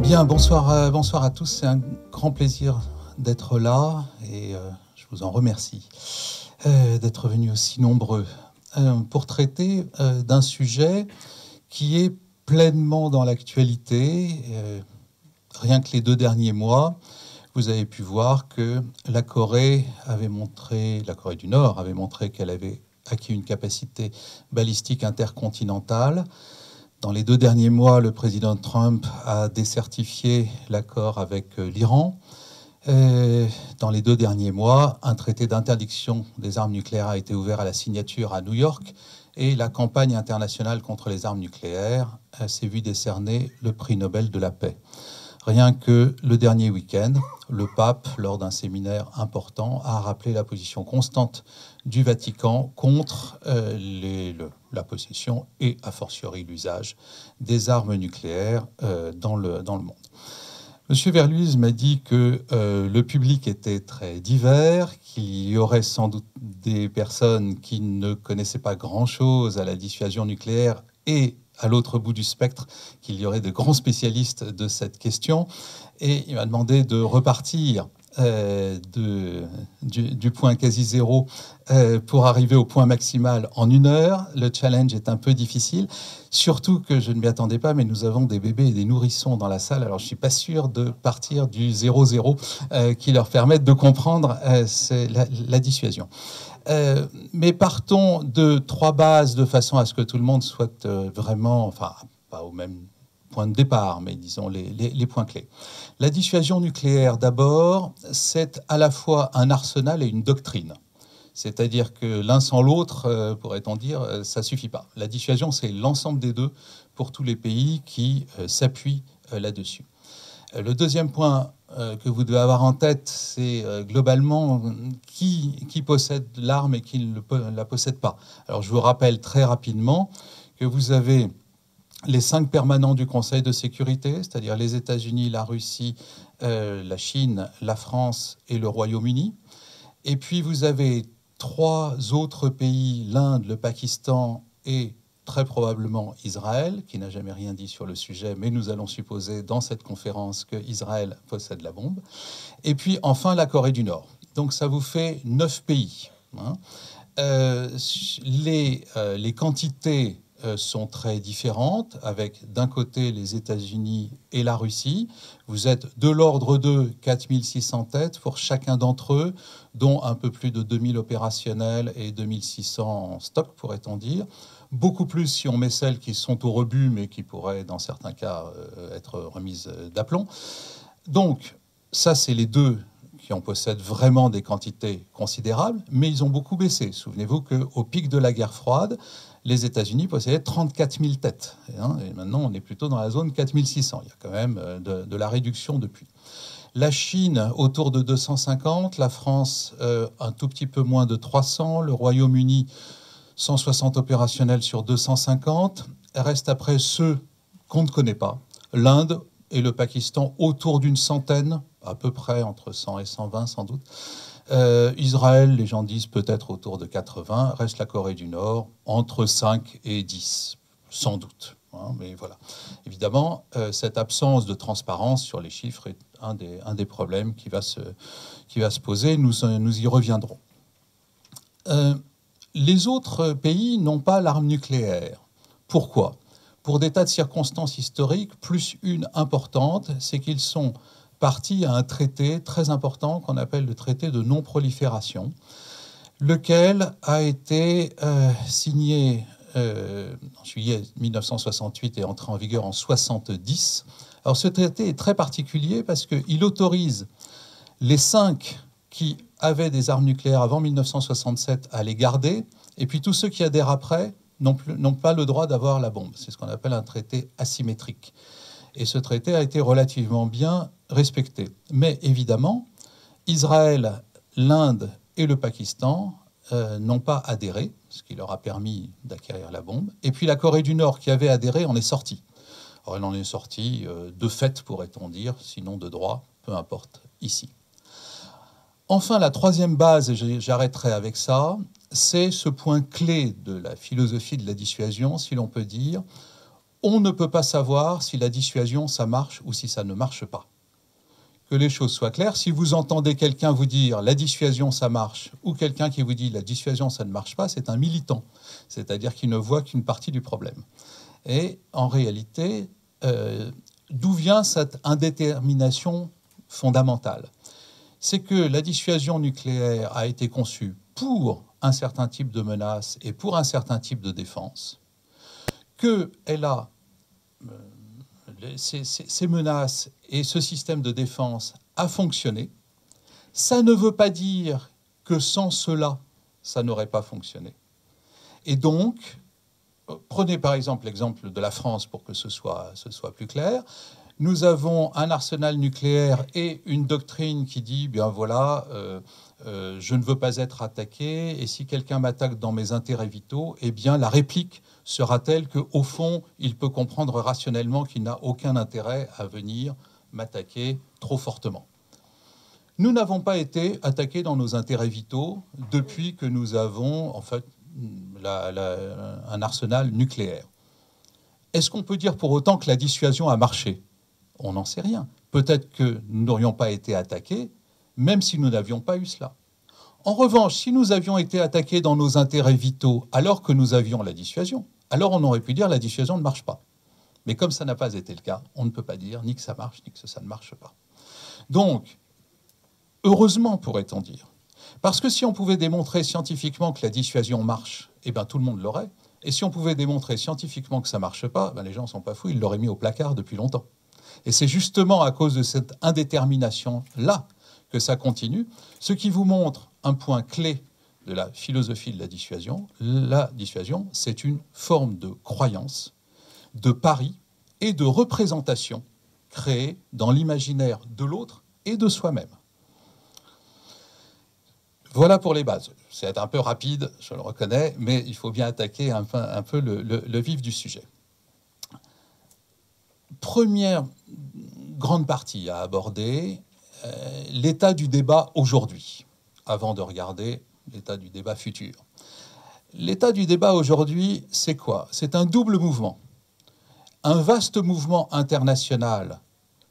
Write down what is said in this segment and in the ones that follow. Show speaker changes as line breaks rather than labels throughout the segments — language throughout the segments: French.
Bien, bonsoir à tous. C'est un grand plaisir d'être là et je vous en remercie d'être venus aussi nombreux pour traiter d'un sujet qui est pleinement dans l'actualité. Rien que les 2 derniers mois, vous avez pu voir que la Corée du Nord avait montré qu'elle avait acquis une capacité balistique intercontinentale. Dans les 2 derniers mois, le président Trump a décertifié l'accord avec l'Iran. Dans les 2 derniers mois, un traité d'interdiction des armes nucléaires a été ouvert à la signature à New York et la campagne internationale contre les armes nucléaires s'est vue décerner le prix Nobel de la paix. Rien que le dernier week-end, le pape, lors d'un séminaire important, a rappelé la position constante du Vatican contre la possession et, a fortiori, l'usage des armes nucléaires dans le monde. Monsieur Verluise m'a dit que le public était très divers, qu'il y aurait sans doute des personnes qui ne connaissaient pas grand-chose à la dissuasion nucléaire et à l'autre bout du spectre, qu'il y aurait de grands spécialistes de cette question. Et il m'a demandé de repartir du point quasi zéro pour arriver au point maximal en 1 heure. Le challenge est un peu difficile, surtout que je ne m'y attendais pas, mais nous avons des bébés et des nourrissons dans la salle, alors je ne suis pas sûr de partir du 0-0 qui leur permette de comprendre la dissuasion. Mais partons de 3 bases de façon à ce que tout le monde soit vraiment, enfin, pas au même point de départ, mais disons les points clés. La dissuasion nucléaire, d'abord, c'est à la fois un arsenal et une doctrine. C'est-à-dire que l'un sans l'autre, pourrait-on dire, ça ne suffit pas. La dissuasion, c'est l'ensemble des deux pour tous les pays qui s'appuient là-dessus. Le deuxième point que vous devez avoir en tête, c'est globalement qui possède l'arme et qui ne la possède pas. Alors je vous rappelle très rapidement que vous avez les 5 permanents du Conseil de sécurité, c'est-à-dire les États-Unis, la Russie, la Chine, la France et le Royaume-Uni. Et puis vous avez 3 autres pays, l'Inde, le Pakistan et très probablement Israël, qui n'a jamais rien dit sur le sujet, mais nous allons supposer dans cette conférence qu'Israël possède la bombe. Et puis enfin la Corée du Nord. Donc ça vous fait 9 pays. Les quantités sont très différentes, avec d'un côté les États-Unis et la Russie. Vous êtes de l'ordre de 4600 têtes pour chacun d'entre eux, dont un peu plus de 2000 opérationnels et 2600 en stock, pourrait-on dire. Beaucoup plus si on met celles qui sont au rebut, mais qui pourraient, dans certains cas, être remises d'aplomb. Donc, ça, c'est les 2 qui en possèdent vraiment des quantités considérables, mais ils ont beaucoup baissé. Souvenez-vous qu'au pic de la guerre froide, les États-Unis possédaient 34 000 têtes. Et maintenant, on est plutôt dans la zone 4 600. Il y a quand même de la réduction depuis. La Chine, autour de 250. La France, un tout petit peu moins de 300. Le Royaume-Uni, 160 opérationnels sur 250. Reste après ceux qu'on ne connaît pas. L'Inde et le Pakistan, autour d'une centaine, à peu près entre 100 et 120 sans doute. Israël, les gens disent peut-être autour de 80. Reste la Corée du Nord, entre 5 et 10, sans doute. Mais voilà. Évidemment, cette absence de transparence sur les chiffres est un des problèmes qui va se poser. Nous y reviendrons. Les autres pays n'ont pas l'arme nucléaire. Pourquoi ? Pour des tas de circonstances historiques, plus une importante, c'est qu'ils sont partis à un traité très important qu'on appelle le traité de non-prolifération, lequel a été signé en juillet 1968 et entré en vigueur en 1970. Alors ce traité est très particulier parce qu'il autorise les 5 qui avaient des armes nucléaires avant 1967 à les garder, et puis tous ceux qui adhèrent après n'ont pas le droit d'avoir la bombe. C'est ce qu'on appelle un traité asymétrique. Et ce traité a été relativement bien respecté. Mais évidemment, Israël, l'Inde et le Pakistan n'ont pas adhéré, ce qui leur a permis d'acquérir la bombe. Et puis la Corée du Nord, qui avait adhéré, en est sortie. Alors elle en est sortie de fait, pourrait-on dire, sinon de droit, peu importe, ici. Enfin, la troisième base, et j'arrêterai avec ça, c'est ce point clé de la philosophie de la dissuasion, si l'on peut dire, on ne peut pas savoir si la dissuasion, ça marche ou si ça ne marche pas. Que les choses soient claires, si vous entendez quelqu'un vous dire la dissuasion, ça marche, ou quelqu'un qui vous dit la dissuasion, ça ne marche pas, c'est un militant, c'est-à-dire qu'il ne voit qu'une partie du problème. Et en réalité, d'où vient cette indétermination fondamentale? C'est que la dissuasion nucléaire a été conçue pour un certain type de menace et pour un certain type de défense, qu'elle a ces menaces et ce système de défense a fonctionné. Ça ne veut pas dire que sans cela, ça n'aurait pas fonctionné. Et donc, prenez par exemple l'exemple de la France pour que ce soit plus clair. Nous avons un arsenal nucléaire et une doctrine qui dit, bien voilà, je ne veux pas être attaqué, et si quelqu'un m'attaque dans mes intérêts vitaux, eh bien la réplique sera telle qu'au fond, il peut comprendre rationnellement qu'il n'a aucun intérêt à venir m'attaquer trop fortement. Nous n'avons pas été attaqués dans nos intérêts vitaux depuis que nous avons en fait un arsenal nucléaire. Est-ce qu'on peut dire pour autant que la dissuasion a marché? On n'en sait rien. Peut-être que nous n'aurions pas été attaqués, même si nous n'avions pas eu cela. En revanche, si nous avions été attaqués dans nos intérêts vitaux alors que nous avions la dissuasion, alors on aurait pu dire la dissuasion ne marche pas. Mais comme ça n'a pas été le cas, on ne peut pas dire ni que ça marche, ni que ça ne marche pas. Donc, heureusement, pourrait-on dire. Parce que si on pouvait démontrer scientifiquement que la dissuasion marche, eh bien tout le monde l'aurait. Et si on pouvait démontrer scientifiquement que ça ne marche pas, ben les gens ne sont pas fous, ils l'auraient mis au placard depuis longtemps. Et c'est justement à cause de cette indétermination-là que ça continue, ce qui vous montre un point clé de la philosophie de la dissuasion. La dissuasion, c'est une forme de croyance, de pari et de représentation créée dans l'imaginaire de l'autre et de soi-même. Voilà pour les bases. C'est un peu rapide, je le reconnais, mais il faut bien attaquer un peu le vif du sujet. Première grande partie à aborder, l'état du débat aujourd'hui, avant de regarder l'état du débat futur. L'état du débat aujourd'hui, c'est quoi? C'est un double mouvement. Un vaste mouvement international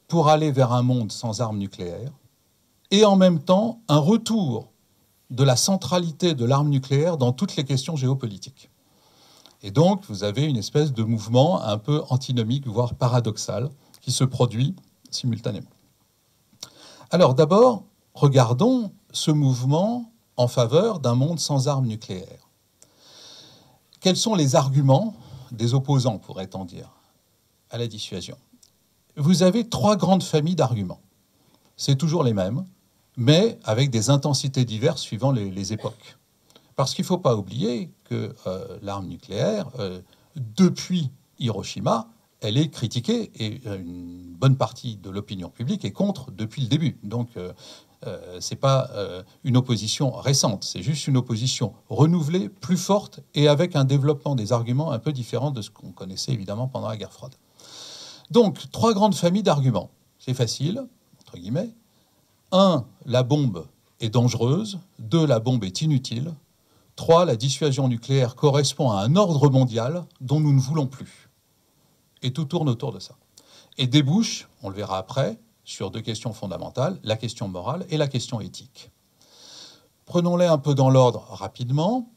pour aller vers un monde sans armes nucléaires, et en même temps, un retour de la centralité de l'arme nucléaire dans toutes les questions géopolitiques. Et donc, vous avez une espèce de mouvement un peu antinomique, voire paradoxal, qui se produit simultanément. Alors d'abord, regardons ce mouvement en faveur d'un monde sans armes nucléaires. Quels sont les arguments des opposants, pourrait-on dire, à la dissuasion? Vous avez trois grandes familles d'arguments. C'est toujours les mêmes, mais avec des intensités diverses suivant les époques. Parce qu'il ne faut pas oublier que l'arme nucléaire, depuis Hiroshima, elle est critiquée et une bonne partie de l'opinion publique est contre depuis le début. Donc, ce n'est pas une opposition récente, c'est juste une opposition renouvelée, plus forte et avec un développement des arguments un peu différent de ce qu'on connaissait évidemment pendant la guerre froide. Donc, trois grandes familles d'arguments. C'est facile, entre guillemets. 1, la bombe est dangereuse. 2, la bombe est inutile. 3, la dissuasion nucléaire correspond à un ordre mondial dont nous ne voulons plus. Et tout tourne autour de ça. Et débouche, on le verra après, sur deux questions fondamentales, la question morale et la question éthique. Prenons-les un peu dans l'ordre rapidement.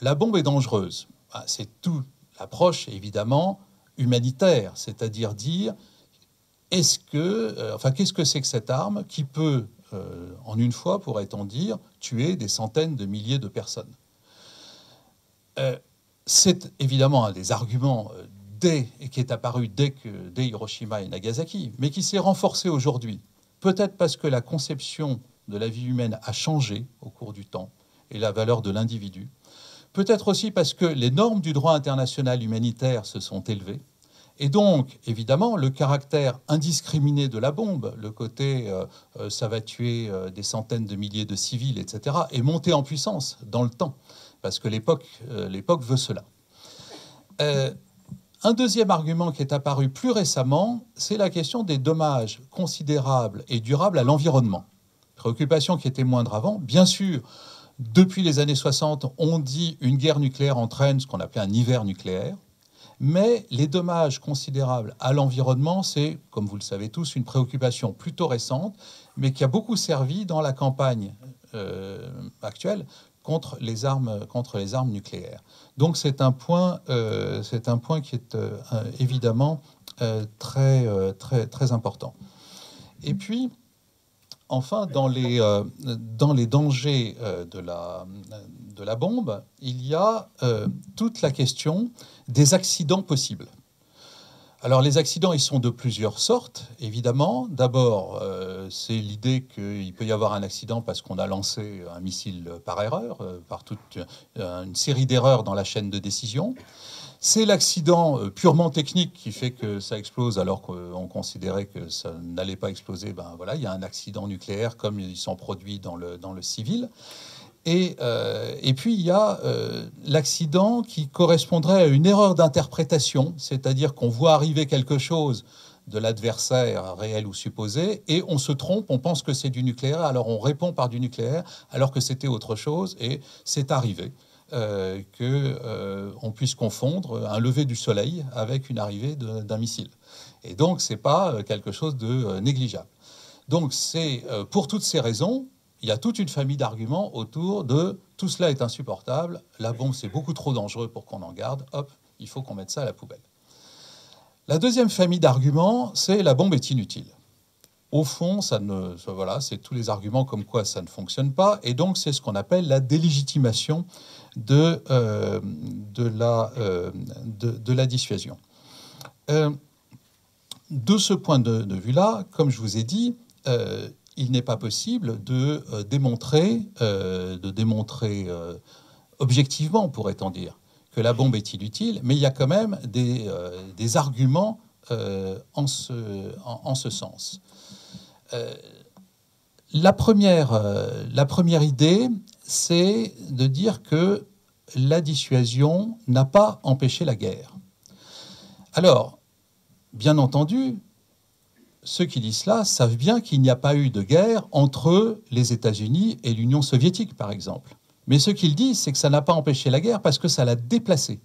La bombe est dangereuse. C'est tout l'approche, évidemment, humanitaire, c'est-à-dire dire qu'est-ce que c'est que cette arme qui peut, en une fois, pourrait-on dire, tuer des centaines de milliers de personnes. C'est évidemment un des arguments qui est apparu dès Hiroshima et Nagasaki, mais qui s'est renforcé aujourd'hui. Peut-être parce que la conception de la vie humaine a changé au cours du temps et la valeur de l'individu. Peut-être aussi parce que les normes du droit international humanitaire se sont élevées. Et donc, évidemment, le caractère indiscriminé de la bombe, le côté ça va tuer des centaines de milliers de civils, etc., est monté en puissance dans le temps, parce que l'époque veut cela. Un deuxième argument qui est apparu plus récemment, c'est la question des dommages considérables et durables à l'environnement. Préoccupation qui était moindre avant. Bien sûr, depuis les années 60, on dit une guerre nucléaire entraîne ce qu'on appelait un hiver nucléaire. Mais les dommages considérables à l'environnement, c'est, comme vous le savez tous, une préoccupation plutôt récente, mais qui a beaucoup servi dans la campagne actuelle contre les armes nucléaires. Donc c'est un point qui est évidemment très important. Et puis, enfin, dans les dangers de la bombe, il y a toute la question des accidents possibles. Alors les accidents, ils sont de plusieurs sortes, évidemment. D'abord, c'est l'idée qu'il peut y avoir un accident parce qu'on a lancé un missile par erreur, par toute une série d'erreurs dans la chaîne de décision. C'est l'accident purement technique qui fait que ça explose alors qu'on considérait que ça n'allait pas exploser. Ben voilà, il y a un accident nucléaire comme ils sont produits dans le civil. Et puis il y a l'accident qui correspondrait à une erreur d'interprétation, c'est-à-dire qu'on voit arriver quelque chose de l'adversaire réel ou supposé, et on se trompe, on pense que c'est du nucléaire, alors on répond par du nucléaire, alors que c'était autre chose, et c'est arrivé. Qu'on puisse confondre un lever du soleil avec une arrivée d'un missile. Et donc, ce n'est pas quelque chose de négligeable. Donc, c'est pour toutes ces raisons, il y a toute une famille d'arguments autour de tout cela est insupportable, la bombe, c'est beaucoup trop dangereux pour qu'on en garde, hop, il faut qu'on mette ça à la poubelle. La deuxième famille d'arguments, c'est la bombe est inutile. Au fond, voilà, c'est tous les arguments comme quoi ça ne fonctionne pas, et donc c'est ce qu'on appelle la délégitimation de la dissuasion. De ce point de vue-là, comme je vous ai dit, il n'est pas possible de démontrer objectivement, pourrait-on dire, que la bombe est inutile, mais il y a quand même des arguments en ce sens. La première idée, c'est de dire que la dissuasion n'a pas empêché la guerre. Alors, bien entendu, ceux qui disent cela savent bien qu'il n'y a pas eu de guerre entre les États-Unis et l'Union soviétique, par exemple. Mais ce qu'ils disent, c'est que ça n'a pas empêché la guerre parce que ça l'a déplacée.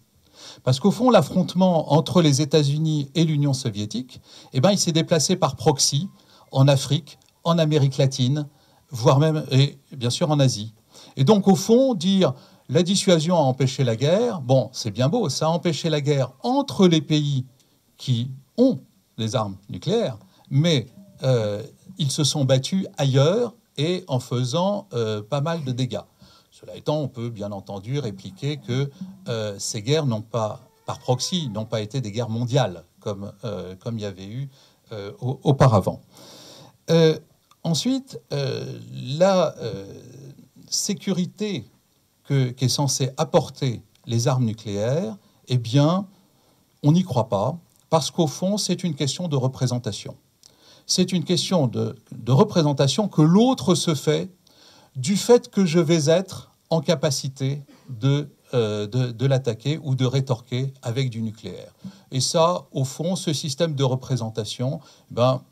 Parce qu'au fond, l'affrontement entre les États-Unis et l'Union soviétique, eh ben, il s'est déplacé par proxy en Afrique, en Amérique latine, voire même, et bien sûr, en Asie. Et donc, au fond, dire la dissuasion a empêché la guerre, bon, c'est bien beau, ça a empêché la guerre entre les pays qui ont des armes nucléaires, mais ils se sont battus ailleurs et en faisant pas mal de dégâts. Cela étant, on peut bien entendu répliquer que ces guerres n'ont pas, par proxy, n'ont pas été des guerres mondiales, comme il y avait eu auparavant. Ensuite, la sécurité qu'est censée apporter les armes nucléaires, eh bien, on n'y croit pas, parce qu'au fond, c'est une question de représentation. C'est une question de représentation que l'autre se fait du fait que je vais être en capacité de l'attaquer ou de rétorquer avec du nucléaire. Et ça, au fond, ce système de représentation, ben,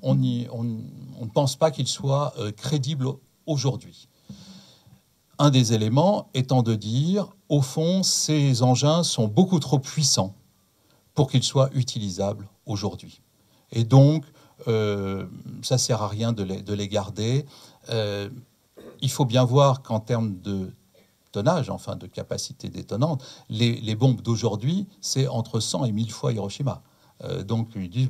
on ne pense pas qu'il soit crédible aujourd'hui. Un des éléments étant de dire, au fond, ces engins sont beaucoup trop puissants pour qu'ils soient utilisables aujourd'hui. Et donc, ça ne sert à rien de les garder. Il faut bien voir qu'en termes de tonnage, enfin de capacité détonnante, les bombes d'aujourd'hui, c'est entre 100 et 1000 fois Hiroshima. Donc ils disent,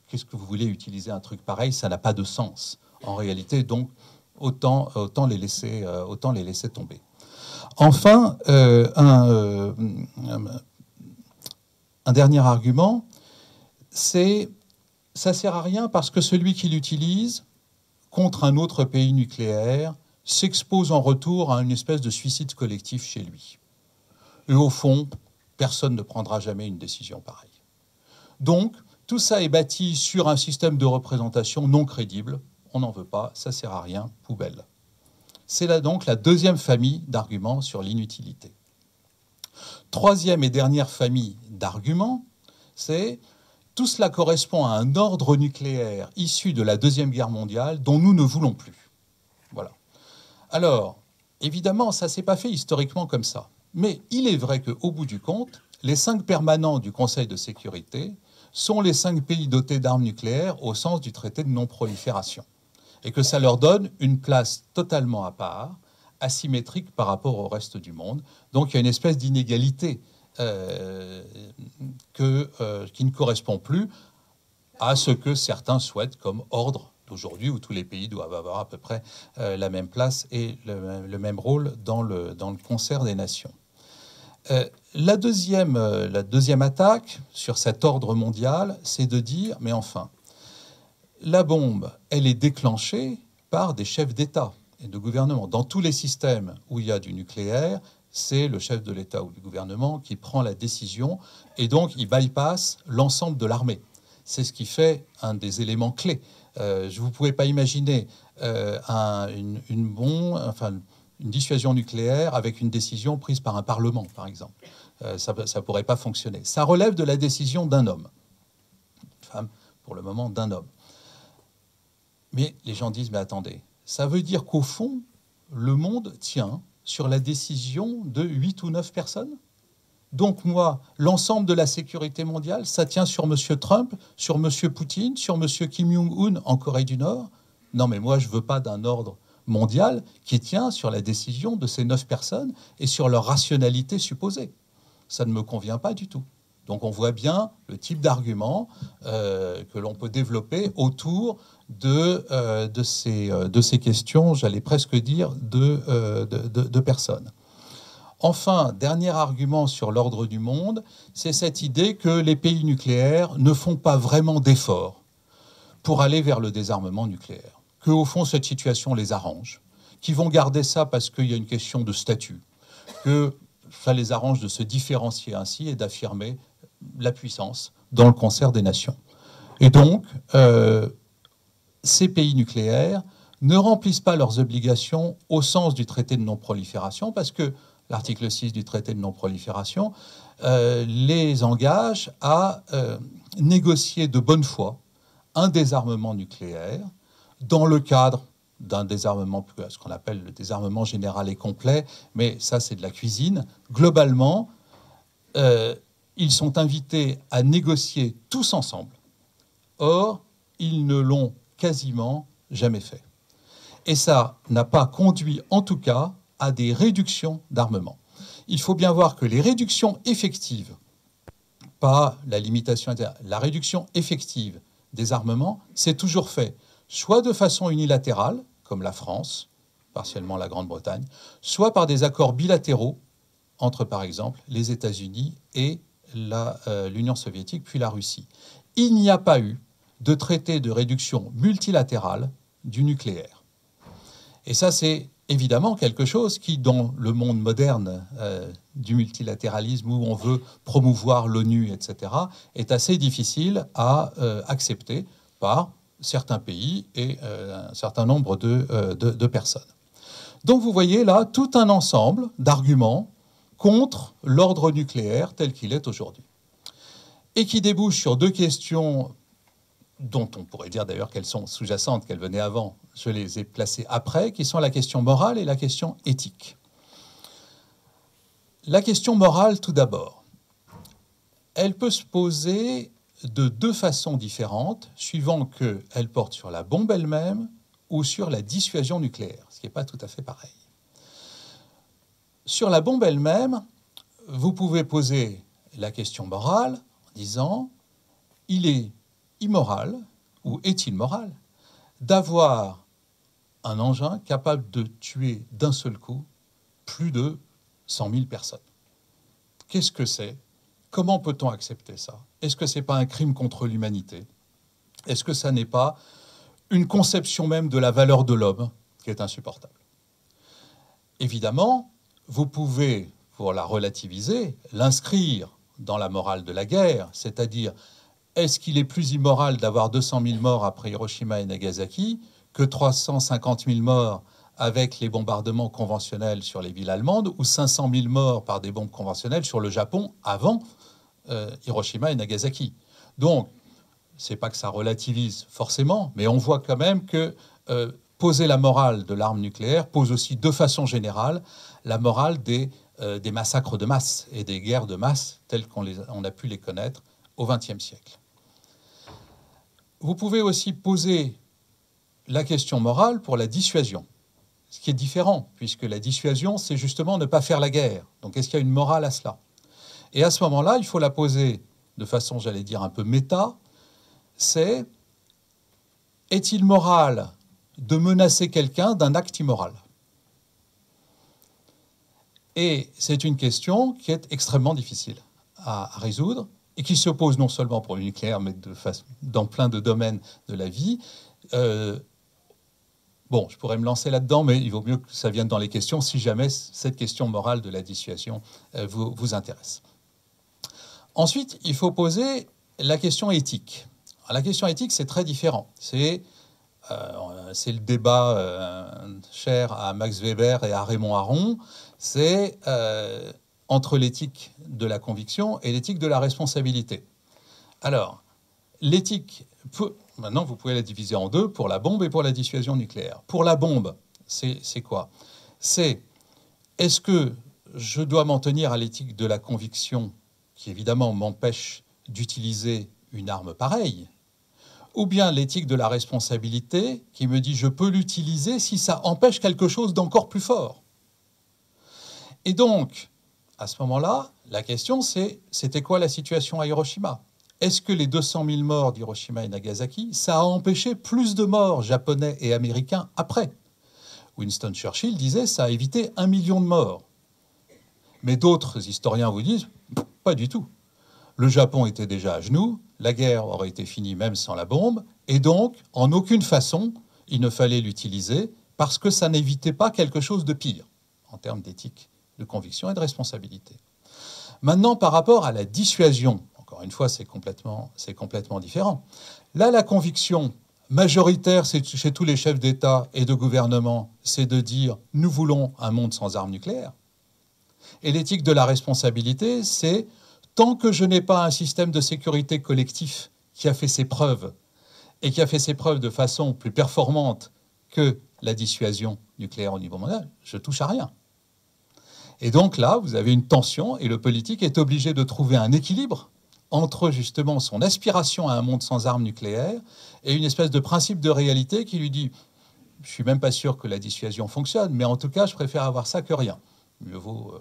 qu'est-ce que vous voulez utiliser un truc pareil, ça n'a pas de sens en réalité, donc autant les laisser tomber. Enfin, un dernier argument, c'est ça ne sert à rien parce que celui qui l'utilise contre un autre pays nucléaire s'expose en retour à une espèce de suicide collectif chez lui. Et au fond, personne ne prendra jamais une décision pareille. Donc, tout ça est bâti sur un système de représentation non crédible. On n'en veut pas, ça ne sert à rien, poubelle. C'est là donc la deuxième famille d'arguments sur l'inutilité. Troisième et dernière famille d'arguments, c'est tout cela correspond à un ordre nucléaire issu de la Deuxième Guerre mondiale dont nous ne voulons plus. Voilà. Alors, évidemment, ça ne s'est pas fait historiquement comme ça. Mais il est vrai qu'au bout du compte, les 5 permanents du Conseil de sécurité sont les 5 pays dotés d'armes nucléaires au sens du traité de non-prolifération. Et que ça leur donne une place totalement à part, asymétrique par rapport au reste du monde. Donc il y a une espèce d'inégalité qui ne correspond plus à ce que certains souhaitent comme ordre d'aujourd'hui, où tous les pays doivent avoir à peu près la même place et le même rôle dans le concert des nations. La deuxième attaque sur cet ordre mondial, c'est de dire, mais enfin, la bombe, elle est déclenchée par des chefs d'État et de gouvernement. Dans tous les systèmes où il y a du nucléaire, c'est le chef de l'État ou du gouvernement qui prend la décision et donc il bypasse l'ensemble de l'armée. C'est ce qui fait un des éléments clés. Vous ne pouvez pas imaginer une bombe, enfin, une dissuasion nucléaire avec une décision prise par un parlement, par exemple. Ça ne pourrait pas fonctionner. Ça relève de la décision d'un homme. Une femme, pour le moment, d'un homme. Mais les gens disent, mais attendez, ça veut dire qu'au fond, le monde tient sur la décision de 8 ou 9 personnes. Donc moi, l'ensemble de la sécurité mondiale, ça tient sur M. Trump, sur M. Poutine, sur M. Kim Jong-un en Corée du Nord. Non, mais moi, je ne veux pas d'un ordre mondial qui tient sur la décision de ces 9 personnes et sur leur rationalité supposée. Ça ne me convient pas du tout. Donc on voit bien le type d'argument que l'on peut développer autour de ces questions, j'allais presque dire, de personnes. Enfin, dernier argument sur l'ordre du monde, c'est cette idée que les pays nucléaires ne font pas vraiment d'efforts pour aller vers le désarmement nucléaire, qu'au fond cette situation les arrange, qu'ils vont garder ça parce qu'il y a une question de statut, que ça les arrange de se différencier ainsi et d'affirmer la puissance dans le concert des nations. Et donc, ces pays nucléaires ne remplissent pas leurs obligations au sens du traité de non-prolifération parce que l'article 6 du traité de non-prolifération les engage à négocier de bonne foi un désarmement nucléaire dans le cadre d'un désarmement, ce qu'on appelle le désarmement général et complet, mais ça c'est de la cuisine. Globalement, ils sont invités à négocier tous ensemble. Or, ils ne l'ont quasiment jamais fait. Et ça n'a pas conduit, en tout cas, à des réductions d'armement. Il faut bien voir que les réductions effectives, pas la limitation, la réduction effective des armements, c'est toujours fait, soit de façon unilatérale, comme la France, partiellement la Grande-Bretagne, soit par des accords bilatéraux entre, par exemple, les États-Unis et l'Union soviétique, puis la Russie. Il n'y a pas eu de traité de réduction multilatérale du nucléaire. Et ça, c'est évidemment quelque chose qui, dans le monde moderne du multilatéralisme, où on veut promouvoir l'ONU, etc., est assez difficile à accepter par certains pays et un certain nombre de personnes. Donc vous voyez là tout un ensemble d'arguments contre l'ordre nucléaire tel qu'il est aujourd'hui, et qui débouche sur 2 questions dont on pourrait dire d'ailleurs qu'elles sont sous-jacentes, qu'elles venaient avant, je les ai placées après, qui sont la question morale et la question éthique. La question morale, tout d'abord, elle peut se poser de 2 façons différentes, suivant qu'elle porte sur la bombe elle-même ou sur la dissuasion nucléaire, ce qui n'est pas tout à fait pareil. Sur la bombe elle-même, vous pouvez poser la question morale en disant « il est immoral, ou est-il moral, d'avoir un engin capable de tuer d'un seul coup plus de 100 000 personnes. Qu'est-ce que c'est? Comment peut-on accepter ça? Est-ce que ce n'est pas un crime contre l'humanité? Est-ce que ça n'est pas une conception même de la valeur de l'homme qui est insupportable? Évidemment, vous pouvez, pour la relativiser, l'inscrire dans la morale de la guerre, c'est-à-dire est-ce qu'il est plus immoral d'avoir 200 000 morts après Hiroshima et Nagasaki que 350 000 morts avec les bombardements conventionnels sur les villes allemandes ou 500 000 morts par des bombes conventionnelles sur le Japon avant Hiroshima et Nagasaki? Donc, c'est pas que ça relativise forcément, mais on voit quand même que poser la morale de l'arme nucléaire pose aussi de façon générale la morale des des massacres de masse et des guerres de masse telles qu'on a pu les connaître au XXe siècle. Vous pouvez aussi poser la question morale pour la dissuasion, ce qui est différent, puisque la dissuasion, c'est justement ne pas faire la guerre. Donc, est-ce qu'il y a une morale à cela? Et à ce moment-là, il faut la poser de façon, j'allais dire, un peu méta, c'est est-il moral de menacer quelqu'un d'un acte immoral? Et c'est une question qui est extrêmement difficile à résoudre et qui se pose non seulement pour le nucléaire, mais dans plein de domaines de la vie. Bon, je pourrais me lancer là-dedans, mais il vaut mieux que ça vienne dans les questions si jamais cette question morale de la dissuasion vous intéresse. Ensuite, il faut poser la question éthique. Alors, la question éthique, c'est très différent. C'est le débat cher à Max Weber et à Raymond Aron. C'est entre l'éthique de la conviction et l'éthique de la responsabilité. Alors, l'éthique, maintenant, vous pouvez la diviser en deux, pour la bombe et pour la dissuasion nucléaire. Pour la bombe, c'est quoi? C'est, est-ce que je dois m'en tenir à l'éthique de la conviction qui, évidemment, m'empêche d'utiliser une arme pareille, ou bien l'éthique de la responsabilité qui me dit je peux l'utiliser si ça empêche quelque chose d'encore plus fort. Et donc, à ce moment-là, la question c'est, c'était quoi la situation à Hiroshima? Est-ce que les 200 000 morts d'Hiroshima et Nagasaki, ça a empêché plus de morts japonais et américains après? Winston Churchill disait ça a évité 1 million de morts. Mais d'autres historiens vous disent pas du tout. Le Japon était déjà à genoux, la guerre aurait été finie même sans la bombe, et donc, en aucune façon, il ne fallait l'utiliser parce que ça n'évitait pas quelque chose de pire en termes d'éthique, de conviction et de responsabilité. Maintenant, par rapport à la dissuasion, encore une fois, c'est complètement différent. Là, la conviction majoritaire chez tous les chefs d'État et de gouvernement, c'est de dire « nous voulons un monde sans armes nucléaires ». Et l'éthique de la responsabilité, c'est tant que je n'ai pas un système de sécurité collectif qui a fait ses preuves, et qui a fait ses preuves de façon plus performante que la dissuasion nucléaire au niveau mondial, je touche à rien. Et donc là, vous avez une tension, et le politique est obligé de trouver un équilibre entre justement son aspiration à un monde sans armes nucléaires et une espèce de principe de réalité qui lui dit « je ne suis même pas sûr que la dissuasion fonctionne, mais en tout cas, je préfère avoir ça que rien. Mieux vaut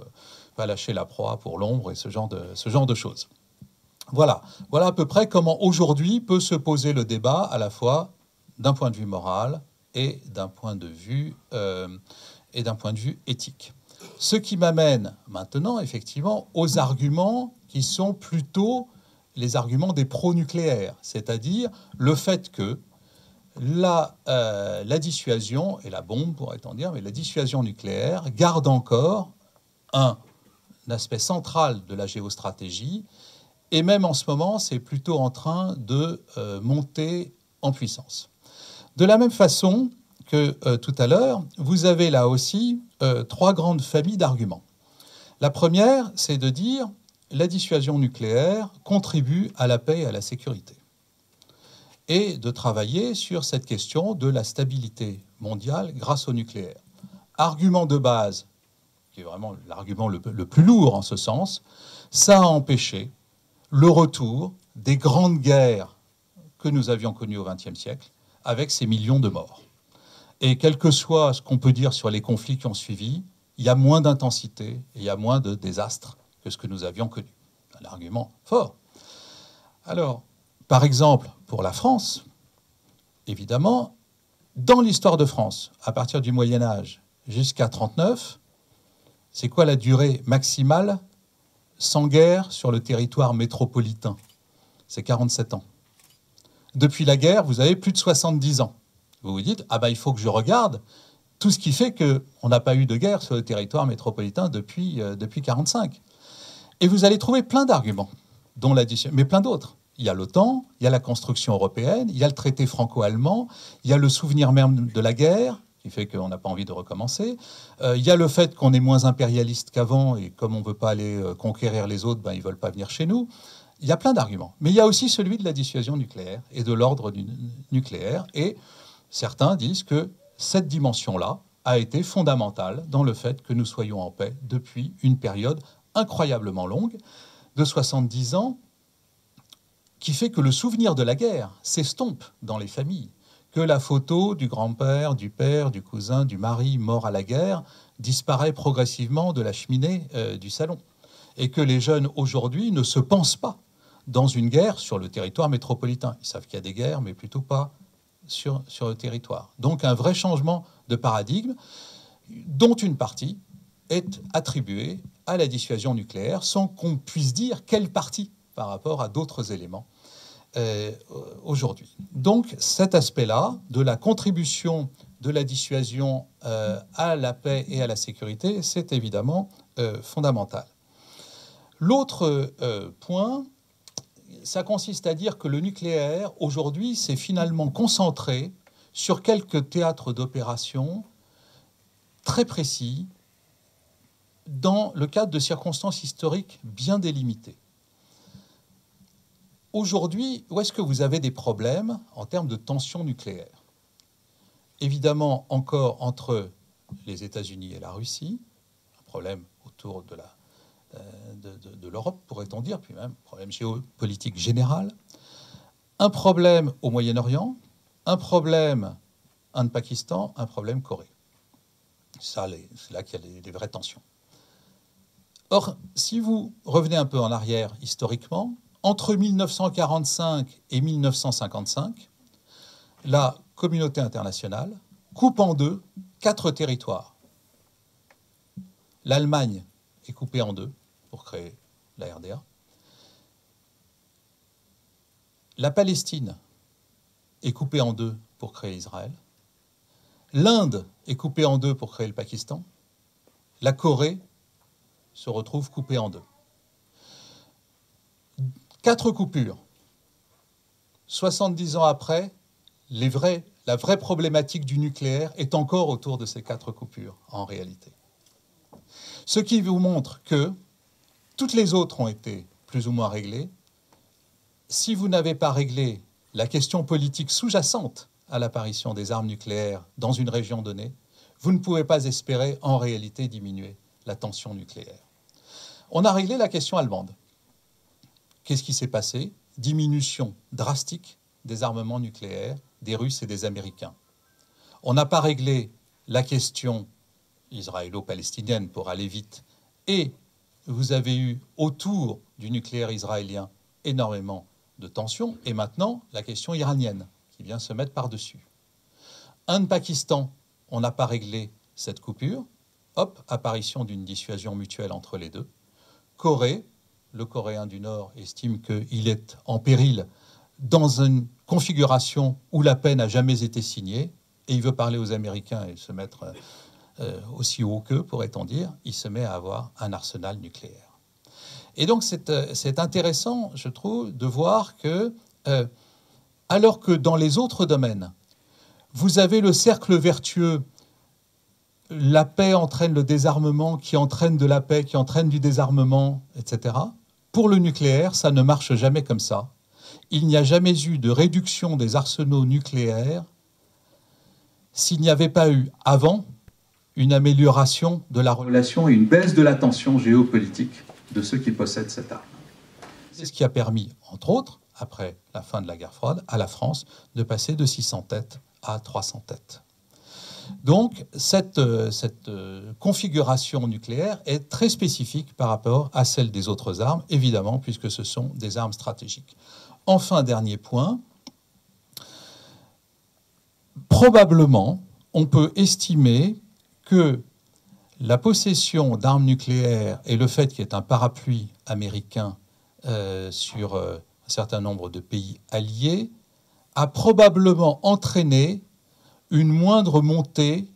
pas lâcher la proie pour l'ombre et ce genre de choses. » Voilà à peu près comment aujourd'hui peut se poser le débat à la fois d'un point de vue moral et d'un point de vue éthique. Ce qui m'amène maintenant effectivement aux arguments qui sont plutôt les arguments des pro-nucléaires, c'est-à-dire le fait que la dissuasion, et la bombe pourrait-on dire, mais la dissuasion nucléaire garde encore un aspect central de la géostratégie, et même en ce moment, c'est plutôt en train de monter en puissance. De la même façon que tout à l'heure, vous avez là aussi trois grandes familles d'arguments. La première, c'est de dire la dissuasion nucléaire contribue à la paix et à la sécurité, et de travailler sur cette question de la stabilité mondiale grâce au nucléaire. Argument de base, qui est vraiment l'argument le plus lourd en ce sens, ça a empêché le retour des grandes guerres que nous avions connues au XXe siècle, avec ces millions de morts. Et quel que soit ce qu'on peut dire sur les conflits qui ont suivi, il y a moins d'intensité et il y a moins de désastres que ce que nous avions connu. Un argument fort. Alors, par exemple, pour la France, évidemment, dans l'histoire de France, à partir du Moyen-Âge jusqu'à 1939, c'est quoi la durée maximale sans guerre sur le territoire métropolitain? C'est 47 ans. Depuis la guerre, vous avez plus de 70 ans. Vous vous dites, ah ben, il faut que je regarde tout ce qui fait qu'on n'a pas eu de guerre sur le territoire métropolitain depuis 1945. Et vous allez trouver plein d'arguments, dont mais plein d'autres. Il y a l'OTAN, il y a la construction européenne, il y a le traité franco-allemand, il y a le souvenir même de la guerre, qui fait qu'on n'a pas envie de recommencer. Il y a le fait qu'on est moins impérialiste qu'avant, et comme on ne veut pas aller conquérir les autres, ben, ils ne veulent pas venir chez nous. Il y a plein d'arguments. Mais il y a aussi celui de la dissuasion nucléaire et de l'ordre nucléaire. Et certains disent que cette dimension-là, a été fondamentale dans le fait que nous soyons en paix depuis une période incroyablement longue de 70 ans, qui fait que le souvenir de la guerre s'estompe dans les familles, que la photo du grand-père, du père, du cousin, du mari mort à la guerre disparaît progressivement de la cheminée du salon, et que les jeunes aujourd'hui ne se pensent pas dans une guerre sur le territoire métropolitain. Ils savent qu'il y a des guerres, mais plutôt pas sur le territoire. Donc un vrai changement de paradigme, dont une partie est attribuée à la dissuasion nucléaire, sans qu'on puisse dire quelle partie par rapport à d'autres éléments aujourd'hui. Donc cet aspect-là de la contribution de la dissuasion à la paix et à la sécurité, c'est évidemment fondamental. L'autre point, ça consiste à dire que le nucléaire, aujourd'hui, s'est finalement concentré sur quelques théâtres d'opération très précis, dans le cadre de circonstances historiques bien délimitées. Aujourd'hui, où est-ce que vous avez des problèmes en termes de tension nucléaire? Évidemment, encore entre les États-Unis et la Russie, un problème autour de l'Europe, pourrait-on dire, puis même un problème géopolitique général, un problème au Moyen-Orient, un problème Inde-Pakistan, un problème Corée. C'est là qu'il y a les vraies tensions. Or, si vous revenez un peu en arrière historiquement, entre 1945 et 1955, la communauté internationale coupe en deux 4 territoires. L'Allemagne est coupée en 2 pour créer la RDA. La Palestine est coupée en 2 pour créer Israël. L'Inde est coupée en 2 pour créer le Pakistan. La Corée se retrouve coupée en 2. 4 coupures. 70 ans après, la vraie problématique du nucléaire est encore autour de ces 4 coupures, en réalité. Ce qui vous montre que toutes les autres ont été plus ou moins réglées. Si vous n'avez pas réglé la question politique sous-jacente à l'apparition des armes nucléaires dans une région donnée, vous ne pouvez pas espérer en réalité diminuer la tension nucléaire. On a réglé la question allemande. Qu'est-ce qui s'est passé? Diminution drastique des armements nucléaires des Russes et des Américains. On n'a pas réglé la question israélo-palestinienne pour aller vite. Et vous avez eu autour du nucléaire israélien énormément de tensions. Et maintenant, la question iranienne qui vient se mettre par-dessus. Inde-Pakistan, on n'a pas réglé cette coupure. Hop, apparition d'une dissuasion mutuelle entre les deux. Corée, le Coréen du Nord estime qu'il est en péril dans une configuration où la paix n'a jamais été signée, et il veut parler aux Américains et se mettre aussi haut qu'eux, pourrait-on dire, il se met à avoir un arsenal nucléaire. Et donc c'est intéressant, je trouve, de voir que, alors que dans les autres domaines, vous avez le cercle vertueux, la paix entraîne le désarmement, qui entraîne de la paix, qui entraîne du désarmement, etc. Pour le nucléaire, ça ne marche jamais comme ça. Il n'y a jamais eu de réduction des arsenaux nucléaires s'il n'y avait pas eu avant une amélioration de la relation et une baisse de la tension géopolitique de ceux qui possèdent cette arme. C'est ce qui a permis, entre autres, après la fin de la guerre froide, à la France de passer de 600 têtes à 300 têtes. Donc, cette configuration nucléaire est très spécifique par rapport à celle des autres armes, évidemment, puisque ce sont des armes stratégiques. Enfin, dernier point, probablement, on peut estimer que la possession d'armes nucléaires et le fait qu'il y ait un parapluie américain sur un certain nombre de pays alliés a probablement entraîné une moindre montée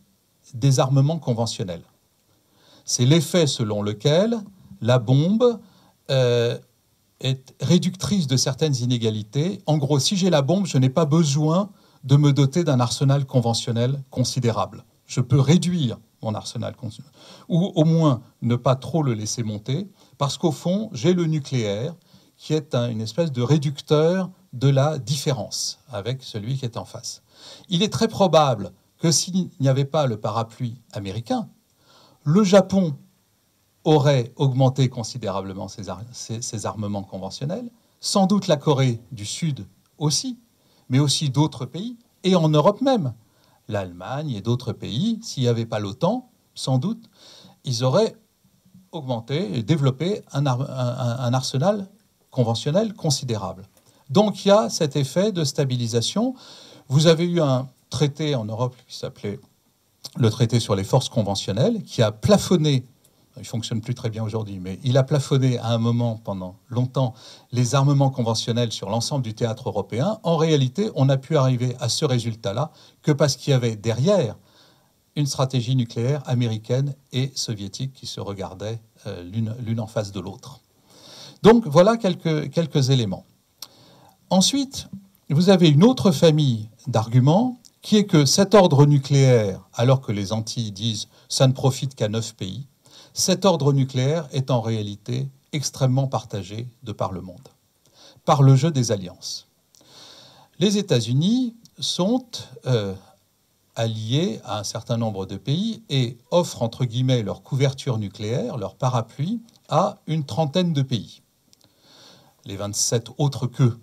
des armements conventionnels. C'est l'effet selon lequel la bombe est réductrice de certaines inégalités. En gros, si j'ai la bombe, je n'ai pas besoin de me doter d'un arsenal conventionnel considérable. Je peux réduire mon arsenal conventionnel, ou au moins ne pas trop le laisser monter, parce qu'au fond, j'ai le nucléaire qui est une espèce de réducteur de la différence avec celui qui est en face. Il est très probable que s'il n'y avait pas le parapluie américain, le Japon aurait augmenté considérablement ses armements conventionnels, sans doute la Corée du Sud aussi, mais aussi d'autres pays, et en Europe même, l'Allemagne et d'autres pays, s'il n'y avait pas l'OTAN, sans doute, ils auraient augmenté et développé un arsenal conventionnel considérable. Donc il y a cet effet de stabilisation. Vous avez eu un traité en Europe qui s'appelait le traité sur les forces conventionnelles, qui a plafonné, il ne fonctionne plus très bien aujourd'hui, mais il a plafonné à un moment, pendant longtemps, les armements conventionnels sur l'ensemble du théâtre européen. En réalité, on a pu arriver à ce résultat-là que parce qu'il y avait derrière une stratégie nucléaire américaine et soviétique qui se regardaient l'une en face de l'autre. Donc voilà quelques éléments. Ensuite, vous avez une autre famille d'arguments qui est que cet ordre nucléaire, alors que les Antilles disent « ça ne profite qu'à 9 pays », cet ordre nucléaire est en réalité extrêmement partagé de par le monde, par le jeu des alliances. Les États-Unis sont alliés à un certain nombre de pays et offrent, entre guillemets, leur couverture nucléaire, leur parapluie, à une trentaine de pays. Les 27 autres qu'eux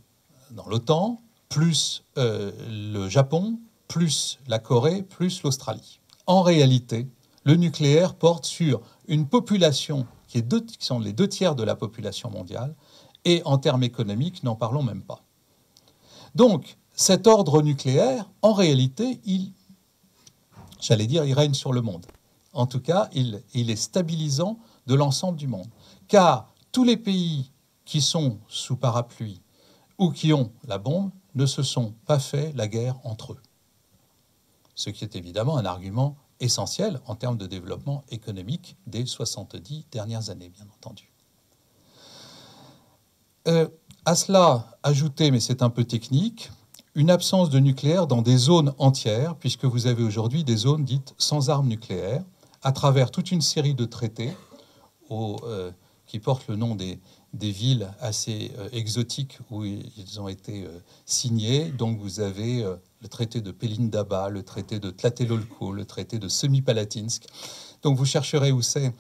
dans l'OTAN, plus le Japon, plus la Corée, plus l'Australie. En réalité, le nucléaire porte sur une population qui sont les 2 tiers de la population mondiale, et en termes économiques, n'en parlons même pas. Donc, cet ordre nucléaire, en réalité, il règne sur le monde. En tout cas, il est stabilisant de l'ensemble du monde. Car tous les pays qui sont sous parapluie ou qui ont la bombe ne se sont pas fait la guerre entre eux. Ce qui est évidemment un argument essentiel en termes de développement économique des 70 dernières années, bien entendu. À cela, ajouter, mais c'est un peu technique, une absence de nucléaire dans des zones entières, puisque vous avez aujourd'hui des zones dites sans armes nucléaires, à travers toute une série de traités qui portent le nom des villes assez exotiques où ils ont été signés. Donc vous avez le traité de Pelindaba, le traité de Tlatelolco, le traité de Semipalatinsk. Donc vous chercherez où c'est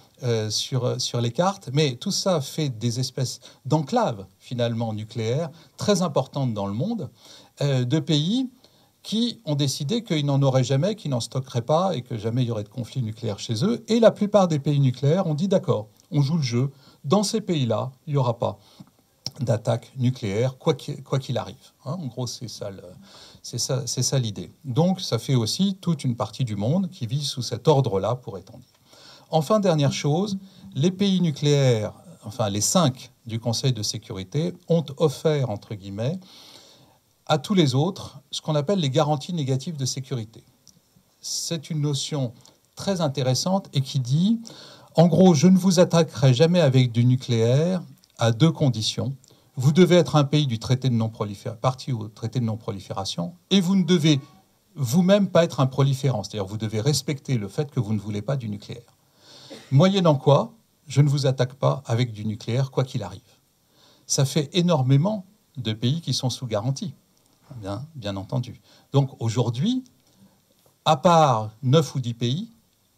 sur les cartes. Mais tout ça fait des espèces d'enclaves, finalement, nucléaires, très importantes dans le monde, de pays qui ont décidé qu'ils n'en auraient jamais, qu'ils n'en stockeraient pas et que jamais il y aurait de conflit nucléaire chez eux. Et la plupart des pays nucléaires ont dit d'accord, on joue le jeu. Dans ces pays-là, il n'y aura pas d'attaque nucléaire, quoi qu'il arrive. En gros, c'est ça l'idée. Donc, ça fait aussi toute une partie du monde qui vit sous cet ordre-là, pourrait-on dire. Enfin, dernière chose, les pays nucléaires, enfin les 5 du Conseil de sécurité, ont offert, entre guillemets, à tous les autres ce qu'on appelle les garanties négatives de sécurité. C'est une notion très intéressante et qui dit, en gros, je ne vous attaquerai jamais avec du nucléaire à 2 conditions. Vous devez être un pays du traité de non-prolifération, partie au traité de non-prolifération, et vous ne devez vous-même pas être un proliférant, c'est-à-dire vous devez respecter le fait que vous ne voulez pas du nucléaire. Moyennant quoi, je ne vous attaque pas avec du nucléaire, quoi qu'il arrive. Ça fait énormément de pays qui sont sous garantie, bien entendu. Donc aujourd'hui, à part 9 ou 10 pays,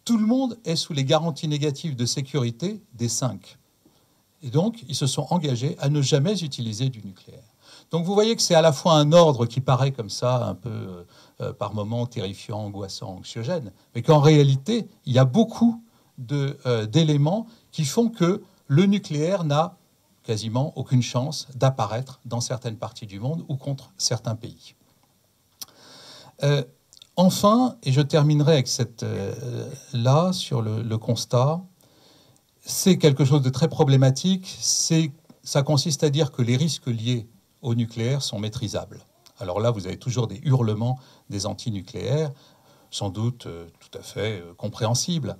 tout le monde est sous les garanties négatives de sécurité des 5. Et donc, ils se sont engagés à ne jamais utiliser du nucléaire. Donc vous voyez que c'est à la fois un ordre qui paraît comme ça, un peu par moments terrifiant, angoissant, anxiogène, mais qu'en réalité, il y a beaucoup d'éléments qui font que le nucléaire n'a quasiment aucune chance d'apparaître dans certaines parties du monde ou contre certains pays. Enfin, et je terminerai avec là, sur le constat, c'est quelque chose de très problématique. Ça consiste à dire que les risques liés au nucléaire sont maîtrisables. Alors là, vous avez toujours des hurlements des antinucléaires, sans doute tout à fait compréhensibles.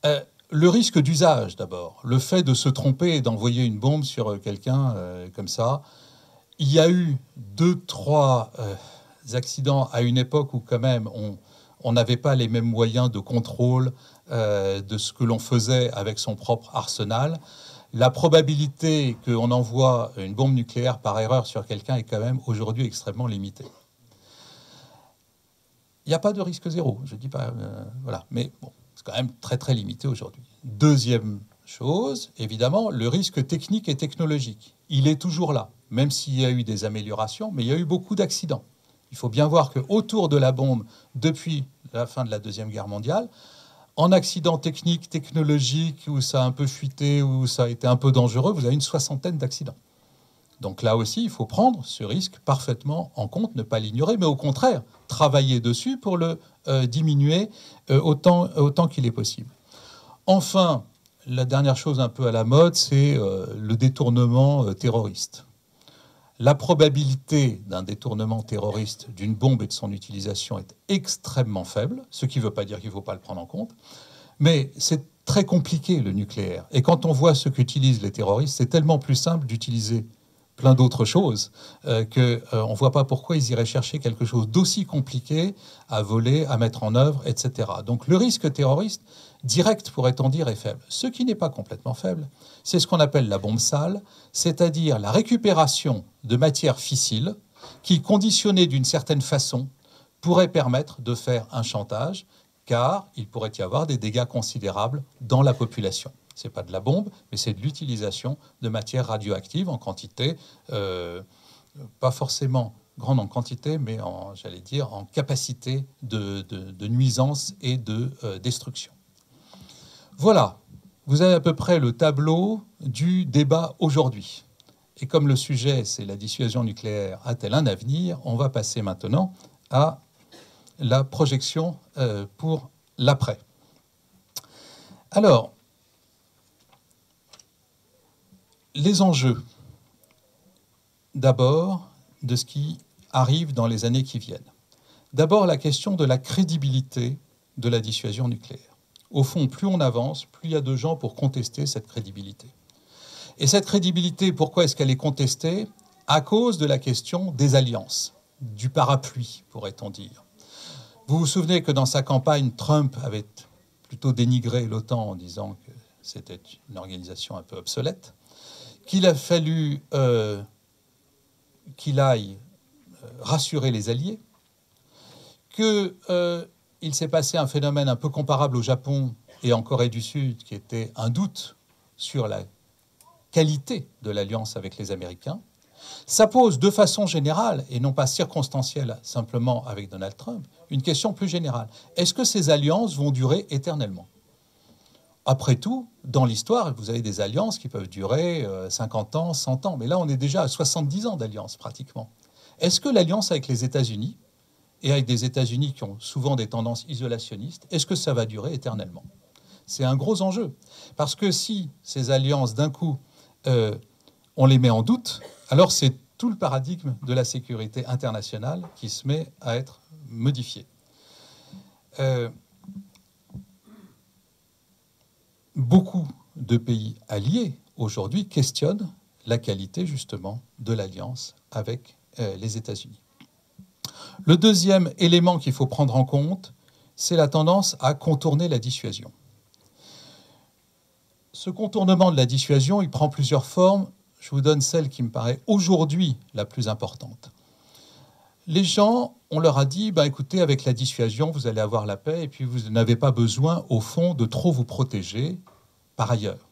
Le risque d'usage, d'abord. Le fait de se tromper et d'envoyer une bombe sur quelqu'un comme ça. Il y a eu 2-3 accidents à une époque où quand même on n'avait pas les mêmes moyens de contrôle de ce que l'on faisait avec son propre arsenal. La probabilité qu'on envoie une bombe nucléaire par erreur sur quelqu'un est quand même aujourd'hui extrêmement limitée. il n'y a pas de risque zéro. Je dis pas, voilà, mais bon, c'est quand même très très limité aujourd'hui. Deuxième chose, évidemment, le risque technique et technologique. Il est toujours là, même s'il y a eu des améliorations, mais il y a eu beaucoup d'accidents. Il faut bien voir qu'autour de la bombe, depuis la fin de la Deuxième Guerre mondiale, en accident technique, technologique, où ça a un peu fuité, où ça a été un peu dangereux, vous avez une 60aine d'accidents. Donc là aussi, il faut prendre ce risque parfaitement en compte, ne pas l'ignorer, mais au contraire, travailler dessus pour le diminuer autant qu'il est possible. Enfin, la dernière chose un peu à la mode, c'est le détournement terroriste. La probabilité d'un détournement terroriste d'une bombe et de son utilisation est extrêmement faible, ce qui ne veut pas dire qu'il ne faut pas le prendre en compte, mais c'est très compliqué le nucléaire. Et quand on voit ce qu'utilisent les terroristes, c'est tellement plus simple d'utiliser plein d'autres choses qu'on ne voit pas pourquoi ils iraient chercher quelque chose d'aussi compliqué à voler, à mettre en œuvre, etc. Donc le risque terroriste direct, pourrait-on dire, est faible. Ce qui n'est pas complètement faible, c'est ce qu'on appelle la bombe sale, c'est-à-dire la récupération de matières fissiles qui, conditionnées d'une certaine façon, pourraient permettre de faire un chantage, car il pourrait y avoir des dégâts considérables dans la population. Ce n'est pas de la bombe, mais c'est de l'utilisation de matières radioactives en quantité, pas forcément grande en quantité, mais j'allais dire, en capacité de nuisance et de destruction. Voilà, vous avez à peu près le tableau du débat aujourd'hui. Et comme le sujet, c'est la dissuasion nucléaire a-t-elle un avenir, on va passer maintenant à la projection pour l'après. Alors, les enjeux, d'abord, de ce qui arrive dans les années qui viennent. D'abord, la question de la crédibilité de la dissuasion nucléaire. Au fond, plus on avance, plus il y a de gens pour contester cette crédibilité. Et cette crédibilité, pourquoi est-ce qu'elle est contestée? À cause de la question des alliances, du parapluie, pourrait-on dire. Vous vous souvenez que dans sa campagne, Trump avait plutôt dénigré l'OTAN en disant que c'était une organisation un peu obsolète, qu'il a fallu qu'il aille rassurer les alliés, qu'il s'est passé un phénomène un peu comparable au Japon et en Corée du Sud, qui était un doute sur la qualité de l'alliance avec les Américains. Ça pose de façon générale, et non pas circonstancielle simplement avec Donald Trump, une question plus générale. Est-ce que ces alliances vont durer éternellement ? Après tout, dans l'histoire, vous avez des alliances qui peuvent durer 50 ans, 100 ans. Mais là, on est déjà à 70 ans d'alliance, pratiquement. Est-ce que l'alliance avec les États-Unis, et avec des États-Unis qui ont souvent des tendances isolationnistes, est-ce que ça va durer éternellement? C'est un gros enjeu. Parce que si ces alliances, d'un coup, on les met en doute, alors c'est tout le paradigme de la sécurité internationale qui se met à être modifié. Beaucoup de pays alliés aujourd'hui questionnent la qualité justement de l'alliance avec les États-Unis. Le deuxième élément qu'il faut prendre en compte, c'est la tendance à contourner la dissuasion. Ce contournement de la dissuasion, il prend plusieurs formes. Je vous donne celle qui me paraît aujourd'hui la plus importante. Les gens, on leur a dit, écoutez, avec la dissuasion, vous allez avoir la paix et puis vous n'avez pas besoin, au fond, de trop vous protéger par ailleurs.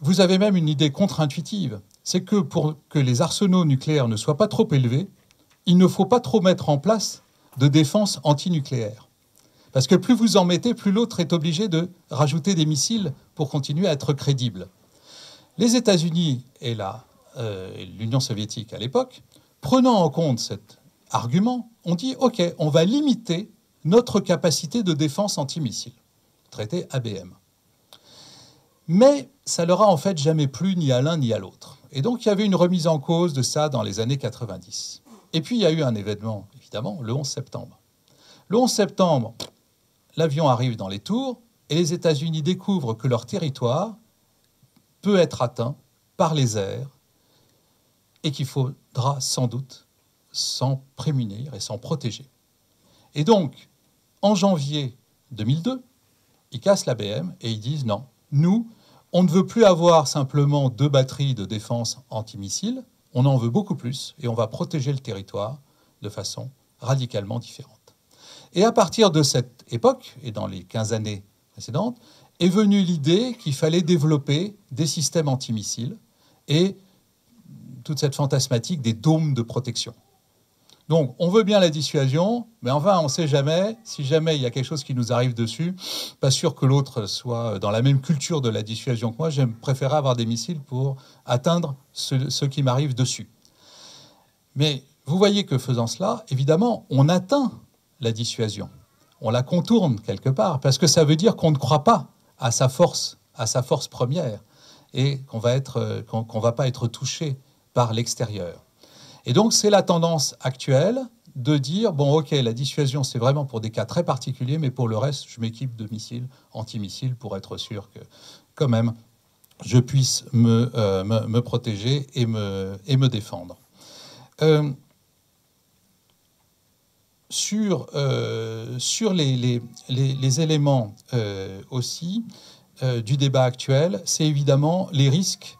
Vous avez même une idée contre-intuitive, c'est que pour que les arsenaux nucléaires ne soient pas trop élevés, il ne faut pas trop mettre en place de défense antinucléaire. Parce que plus vous en mettez, plus l'autre est obligé de rajouter des missiles pour continuer à être crédible. Les États-Unis et l'Union soviétique à l'époque, prenant en compte cet argument, ont dit « Ok, on va limiter notre capacité de défense antimissile », traité ABM. Mais ça leur a en fait jamais plu ni à l'un ni à l'autre. Et donc il y avait une remise en cause de ça dans les années 90. Et puis il y a eu un événement, évidemment, le 11 septembre. Le 11 septembre, l'avion arrive dans les tours et les États-Unis découvrent que leur territoire peut être atteint par les airs et qu'il faudra sans doute s'en prémunir et s'en protéger. Et donc, en janvier 2002, ils cassent l'ABM et ils disent non, nous, on ne veut plus avoir simplement 2 batteries de défense antimissiles, on en veut beaucoup plus et on va protéger le territoire de façon radicalement différente. Et à partir de cette époque, et dans les 15 années précédentes, est venue l'idée qu'il fallait développer des systèmes antimissiles et toute cette fantasmatique des dômes de protection. Donc, on veut bien la dissuasion, mais enfin, on ne sait jamais. Si jamais il y a quelque chose qui nous arrive dessus, pas sûr que l'autre soit dans la même culture de la dissuasion que moi. J'aime préférer avoir des missiles pour atteindre ce qui m'arrive dessus. Mais vous voyez que faisant cela, évidemment, on atteint la dissuasion. On la contourne quelque part, parce que ça veut dire qu'on ne croit pas à sa force première, et qu'on va pas être touché par l'extérieur. Et donc, c'est la tendance actuelle de dire, bon, OK, la dissuasion, c'est vraiment pour des cas très particuliers, mais pour le reste, je m'équipe de missiles, antimissiles, pour être sûr que, quand même, je puisse me protéger et me défendre. Sur les éléments aussi du débat actuel, c'est évidemment les risques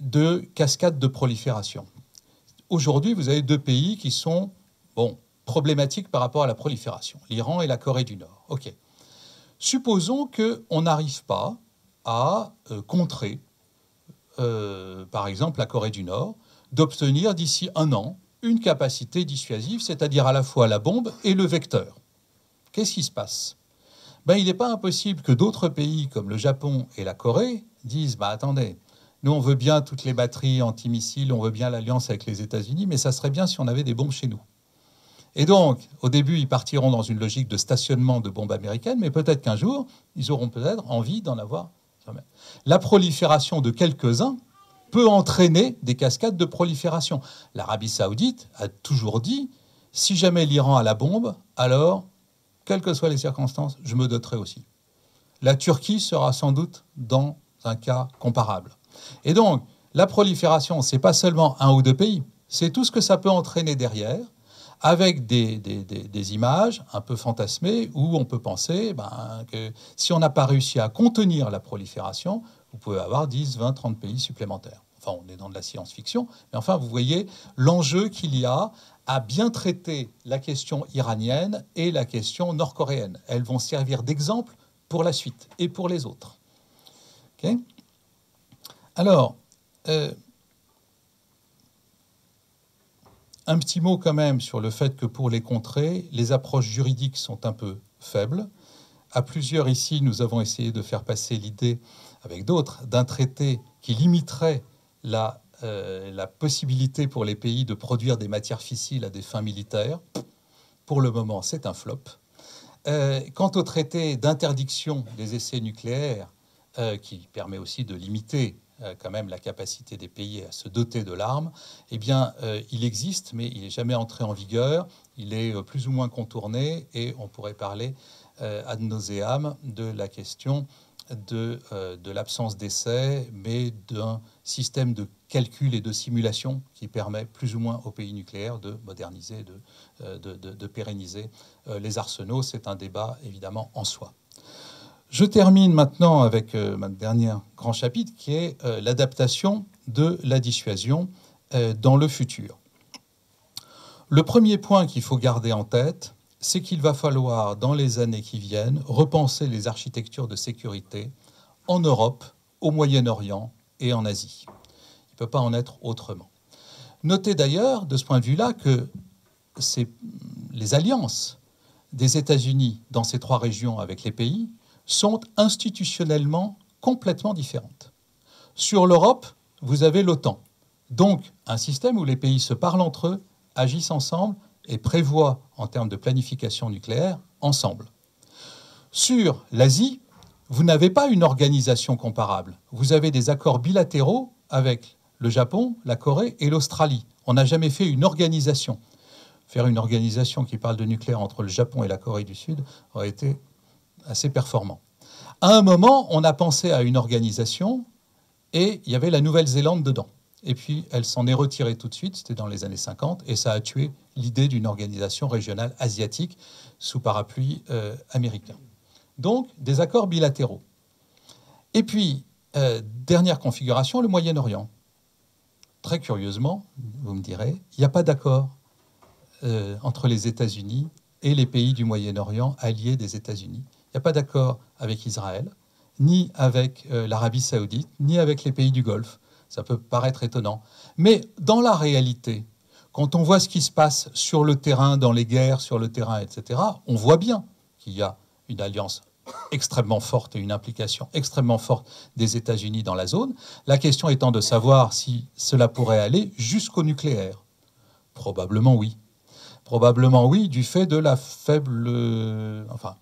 de cascade de prolifération. Aujourd'hui, vous avez deux pays qui sont problématiques par rapport à la prolifération, l'Iran et la Corée du Nord. OK. Supposons qu'on n'arrive pas à contrer, par exemple, la Corée du Nord, d'obtenir d'ici 1 an une capacité dissuasive, c'est-à-dire à la fois la bombe et le vecteur. Qu'est-ce qui se passe ? Il n'est pas impossible que d'autres pays comme le Japon et la Corée disent « attendez, nous, on veut bien toutes les batteries antimissiles, on veut bien l'alliance avec les États-Unis, mais ça serait bien si on avait des bombes chez nous. » Et donc, au début, ils partiront dans une logique de stationnement de bombes américaines, mais peut-être qu'un jour, ils auront peut-être envie d'en avoir. La prolifération de quelques-uns peut entraîner des cascades de prolifération. L'Arabie saoudite a toujours dit, si jamais l'Iran a la bombe, alors, quelles que soient les circonstances, je me doterai aussi. La Turquie sera sans doute dans un cas comparable. Et donc, la prolifération, ce n'est pas seulement 1 ou 2 pays, c'est tout ce que ça peut entraîner derrière, avec des images un peu fantasmées, où on peut penser que si on n'a pas réussi à contenir la prolifération, vous pouvez avoir 10, 20, 30 pays supplémentaires. Enfin, on est dans de la science-fiction, mais enfin, vous voyez l'enjeu qu'il y a à bien traiter la question iranienne et la question nord-coréenne. Elles vont servir d'exemple pour la suite et pour les autres. Okay ? Alors, un petit mot quand même sur le fait que pour les contrer, les approches juridiques sont un peu faibles. À plusieurs ici, nous avons essayé de faire passer l'idée, avec d'autres, d'un traité qui limiterait la possibilité pour les pays de produire des matières fissiles à des fins militaires. Pour le moment, c'est un flop. Quant au traité d'interdiction des essais nucléaires, qui permet aussi de limiter quand même la capacité des pays à se doter de l'arme, eh bien, il existe, mais il n'est jamais entré en vigueur. Il est plus ou moins contourné et on pourrait parler ad nauseam de la question de l'absence d'essai, mais d'un système de calcul et de simulation qui permet plus ou moins aux pays nucléaires de moderniser, de pérenniser les arsenaux. C'est un débat évidemment en soi. Je termine maintenant avec mon dernier grand chapitre qui est l'adaptation de la dissuasion dans le futur. Le premier point qu'il faut garder en tête, c'est qu'il va falloir, dans les années qui viennent, repenser les architectures de sécurité en Europe, au Moyen-Orient et en Asie. Il ne peut pas en être autrement. Notez d'ailleurs, de ce point de vue-là, que les alliances des États-Unis dans ces 3 régions avec les pays sont institutionnellement complètement différentes. Sur l'Europe, vous avez l'OTAN, donc un système où les pays se parlent entre eux, agissent ensemble et prévoient en termes de planification nucléaire ensemble. Sur l'Asie, vous n'avez pas une organisation comparable. Vous avez des accords bilatéraux avec le Japon, la Corée et l'Australie. On n'a jamais fait une organisation. Faire une organisation qui parle de nucléaire entre le Japon et la Corée du Sud aurait été assez performant. À un moment, on a pensé à une organisation et il y avait la Nouvelle-Zélande dedans. Et puis, elle s'en est retirée tout de suite, c'était dans les années 50, et ça a tué l'idée d'une organisation régionale asiatique sous parapluie américain. Donc, des accords bilatéraux. Et puis, dernière configuration, le Moyen-Orient. Très curieusement, vous me direz, il n'y a pas d'accord entre les États-Unis et les pays du Moyen-Orient alliés des États-Unis. Il n'y a pas d'accord avec Israël, ni avec l'Arabie saoudite, ni avec les pays du Golfe. Ça peut paraître étonnant. Mais dans la réalité, quand on voit ce qui se passe sur le terrain, dans les guerres, sur le terrain, etc., on voit bien qu'il y a une alliance extrêmement forte et une implication extrêmement forte des États-Unis dans la zone. La question étant de savoir si cela pourrait aller jusqu'au nucléaire. Probablement oui. Probablement oui, du fait de la faible... Enfin,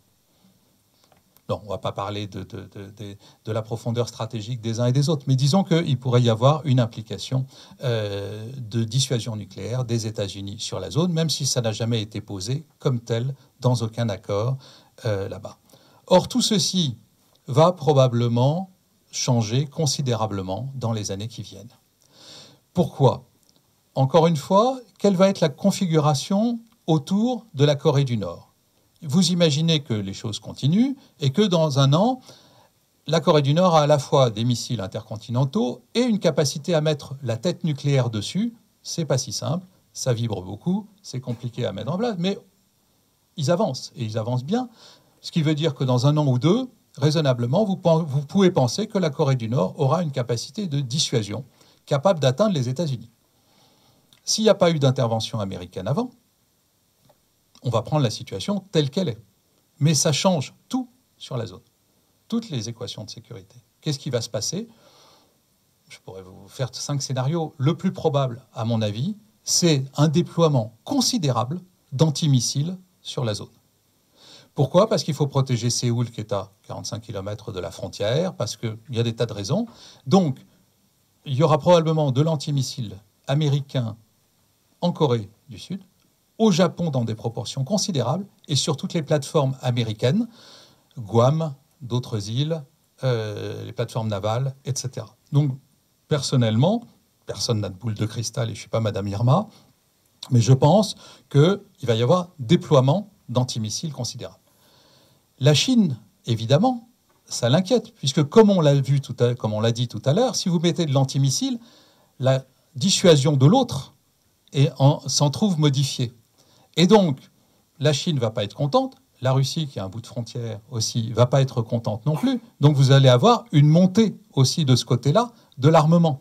non, on ne va pas parler de la profondeur stratégique des uns et des autres, mais disons qu'il pourrait y avoir une implication de dissuasion nucléaire des États-Unis sur la zone, même si ça n'a jamais été posé comme tel dans aucun accord là-bas. Or, tout ceci va probablement changer considérablement dans les années qui viennent. Pourquoi ? Encore une fois, quelle va être la configuration autour de la Corée du Nord ? Vous imaginez que les choses continuent et que dans un an, la Corée du Nord a à la fois des missiles intercontinentaux et une capacité à mettre la tête nucléaire dessus. C'est pas si simple, ça vibre beaucoup, c'est compliqué à mettre en place, mais ils avancent, et ils avancent bien. Ce qui veut dire que dans un an ou deux, raisonnablement, vous pouvez penser que la Corée du Nord aura une capacité de dissuasion capable d'atteindre les États-Unis. S'il n'y a pas eu d'intervention américaine avant, on va prendre la situation telle qu'elle est. Mais ça change tout sur la zone, toutes les équations de sécurité. Qu'est-ce qui va se passer ? Je pourrais vous faire 5 scénarios. Le plus probable, à mon avis, c'est un déploiement considérable d'antimissiles sur la zone. Pourquoi ? Parce qu'il faut protéger Séoul, qui est à 45 km de la frontière, parce qu'il y a des tas de raisons. Donc, il y aura probablement de l'antimissile américain en Corée du Sud, au Japon dans des proportions considérables, et sur toutes les plateformes américaines, Guam, d'autres îles, les plateformes navales, etc. Donc, personnellement, personne n'a de boule de cristal, et je ne suis pas Madame Irma, mais je pense qu'il va y avoir déploiement d'antimissiles considérable. La Chine, évidemment, ça l'inquiète, puisque comme on l'a vu comme on l'a dit tout à l'heure, si vous mettez de l'antimissile, la dissuasion de l'autre s'en trouve modifiée. Et donc, la Chine ne va pas être contente, la Russie, qui a un bout de frontière aussi, ne va pas être contente non plus. Donc vous allez avoir une montée aussi de ce côté-là de l'armement.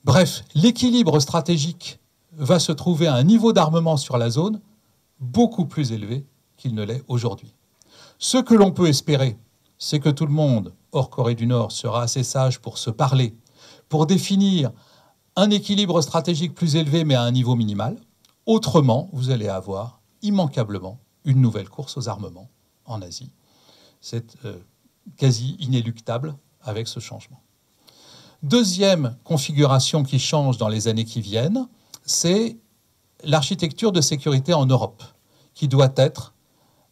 Bref, l'équilibre stratégique va se trouver à un niveau d'armement sur la zone beaucoup plus élevé qu'il ne l'est aujourd'hui. Ce que l'on peut espérer, c'est que tout le monde, hors Corée du Nord, sera assez sage pour se parler, pour définir un équilibre stratégique plus élevé, mais à un niveau minimal. Autrement, vous allez avoir immanquablement une nouvelle course aux armements en Asie. C'est quasi inéluctable avec ce changement. Deuxième configuration qui change dans les années qui viennent, c'est l'architecture de sécurité en Europe, qui doit être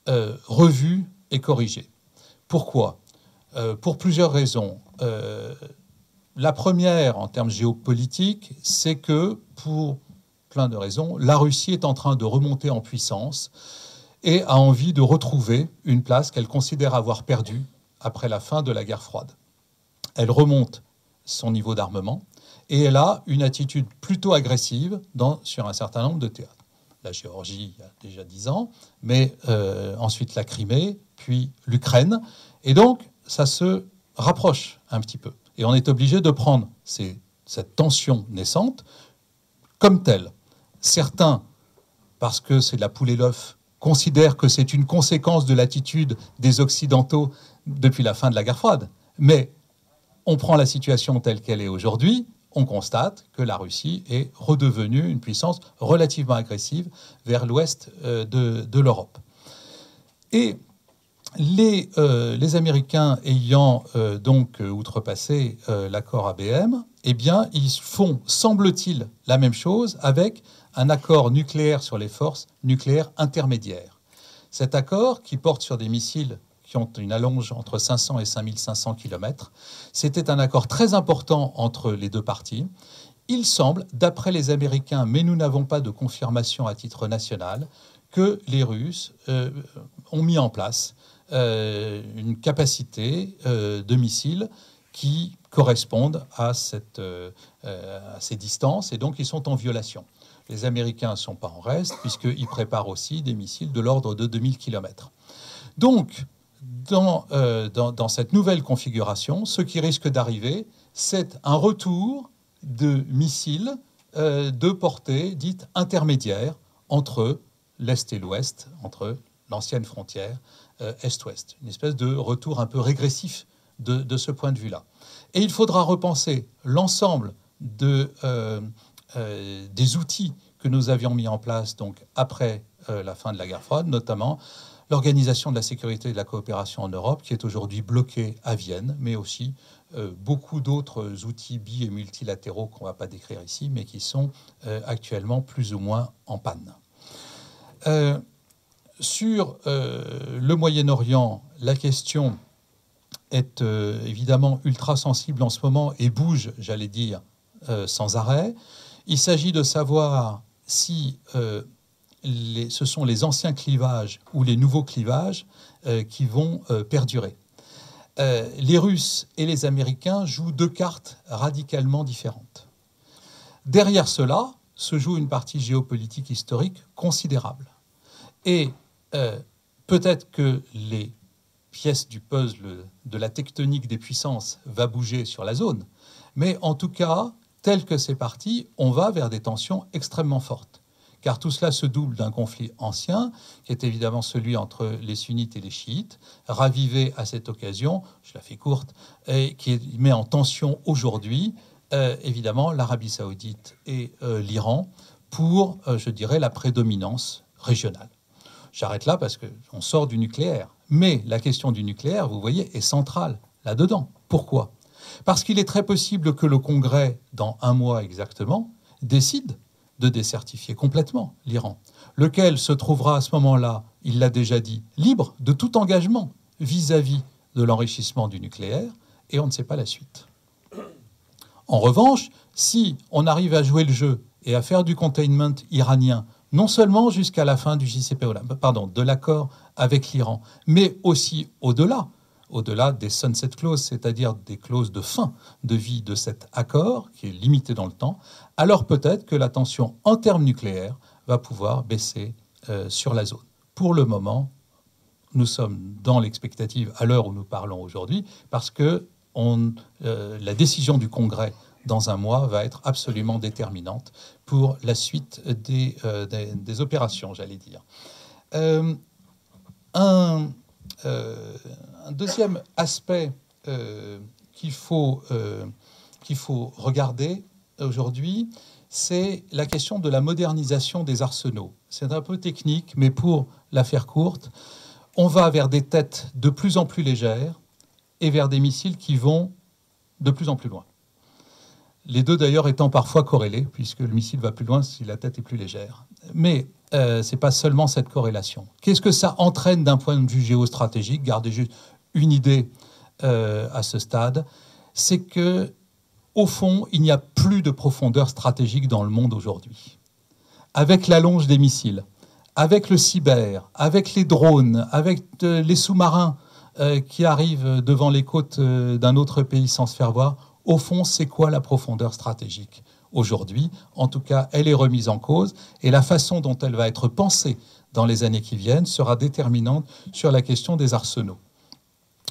revue et corrigée. Pourquoi ? Pour plusieurs raisons. La première, en termes géopolitiques, c'est que, pour plein de raisons, la Russie est en train de remonter en puissance et a envie de retrouver une place qu'elle considère avoir perdue après la fin de la guerre froide. Elle remonte son niveau d'armement et elle a une attitude plutôt agressive sur un certain nombre de théâtres. La Géorgie, il y a déjà 10 ans, mais ensuite la Crimée, puis l'Ukraine. Et donc, ça se rapproche un petit peu. Et on est obligé de prendre cette tension naissante comme telle. Certains, parce que c'est de la poule et l'œuf, considèrent que c'est une conséquence de l'attitude des Occidentaux depuis la fin de la guerre froide. Mais on prend la situation telle qu'elle est aujourd'hui, on constate que la Russie est redevenue une puissance relativement agressive vers l'ouest de l'Europe. Et les Américains ayant donc outrepassé l'accord ABM, eh bien, ils font, semble-t-il, la même chose avec un accord nucléaire sur les forces nucléaires intermédiaires. Cet accord, qui porte sur des missiles qui ont une allonge entre 500 et 5500 km, c'était un accord très important entre les deux parties. Il semble, d'après les Américains, mais nous n'avons pas de confirmation à titre national, que les Russes ont mis en place une capacité de missiles qui correspondent à ces distances, et donc ils sont en violation. Les Américains ne sont pas en reste, puisqu'ils préparent aussi des missiles de l'ordre de 2000 km. Donc, dans cette nouvelle configuration, ce qui risque d'arriver, c'est un retour de missiles de portée dite intermédiaire entre l'Est et l'Ouest, entre l'ancienne frontière Est-Ouest. Une espèce de retour un peu régressif de ce point de vue-là. Et il faudra repenser l'ensemble des outils que nous avions mis en place donc, après la fin de la guerre froide, notamment l'Organisation de la sécurité et de la coopération en Europe, qui est aujourd'hui bloquée à Vienne, mais aussi beaucoup d'autres outils bi- et multilatéraux qu'on ne va pas décrire ici, mais qui sont actuellement plus ou moins en panne. Sur le Moyen-Orient, la question est évidemment ultra sensible en ce moment et bouge, j'allais dire, sans arrêt. Il s'agit de savoir si ce sont les anciens clivages ou les nouveaux clivages qui vont perdurer. Les Russes et les Américains jouent deux cartes radicalement différentes. Derrière cela se joue une partie géopolitique historique considérable. Et peut-être que les pièces du puzzle de la tectonique des puissances va bouger sur la zone, mais en tout cas, tel que c'est parti, on va vers des tensions extrêmement fortes. Car tout cela se double d'un conflit ancien, qui est évidemment celui entre les sunnites et les chiites, ravivé à cette occasion, je la fais courte, et qui met en tension aujourd'hui, évidemment, l'Arabie saoudite et l'Iran pour, je dirais, la prédominance régionale. J'arrête là parce qu'on sort du nucléaire. Mais la question du nucléaire, vous voyez, est centrale là-dedans. Pourquoi ? Parce qu'il est très possible que le Congrès, dans un mois exactement, décide de décertifier complètement l'Iran, lequel se trouvera à ce moment-là, il l'a déjà dit, libre de tout engagement vis-à-vis de l'enrichissement du nucléaire, et on ne sait pas la suite. En revanche, si on arrive à jouer le jeu et à faire du containment iranien, non seulement jusqu'à la fin du JCPOA, de l'accord avec l'Iran, mais aussi au-delà des sunset clauses, c'est-à-dire des clauses de fin de vie de cet accord, qui est limité dans le temps, alors peut-être que la tension en termes nucléaires va pouvoir baisser sur la zone. Pour le moment, nous sommes dans l'expectative à l'heure où nous parlons aujourd'hui, parce que la décision du Congrès dans un mois va être absolument déterminante pour la suite des opérations, j'allais dire. Un deuxième aspect qu'il faut regarder aujourd'hui, c'est la question de la modernisation des arsenaux. C'est un peu technique, mais pour la faire courte, on va vers des têtes de plus en plus légères et vers des missiles qui vont de plus en plus loin. Les deux d'ailleurs étant parfois corrélés, puisque le missile va plus loin si la tête est plus légère. Mais ce n'est pas seulement cette corrélation. Qu'est-ce que ça entraîne d'un point de vue géostratégique ? Gardez juste une idée à ce stade. C'est que, au fond, il n'y a plus de profondeur stratégique dans le monde aujourd'hui. Avec l'allonge des missiles, avec le cyber, avec les drones, avec les sous-marins qui arrivent devant les côtes d'un autre pays sans se faire voir, au fond, c'est quoi la profondeur stratégique ? Aujourd'hui, en tout cas, elle est remise en cause et la façon dont elle va être pensée dans les années qui viennent sera déterminante sur la question des arsenaux.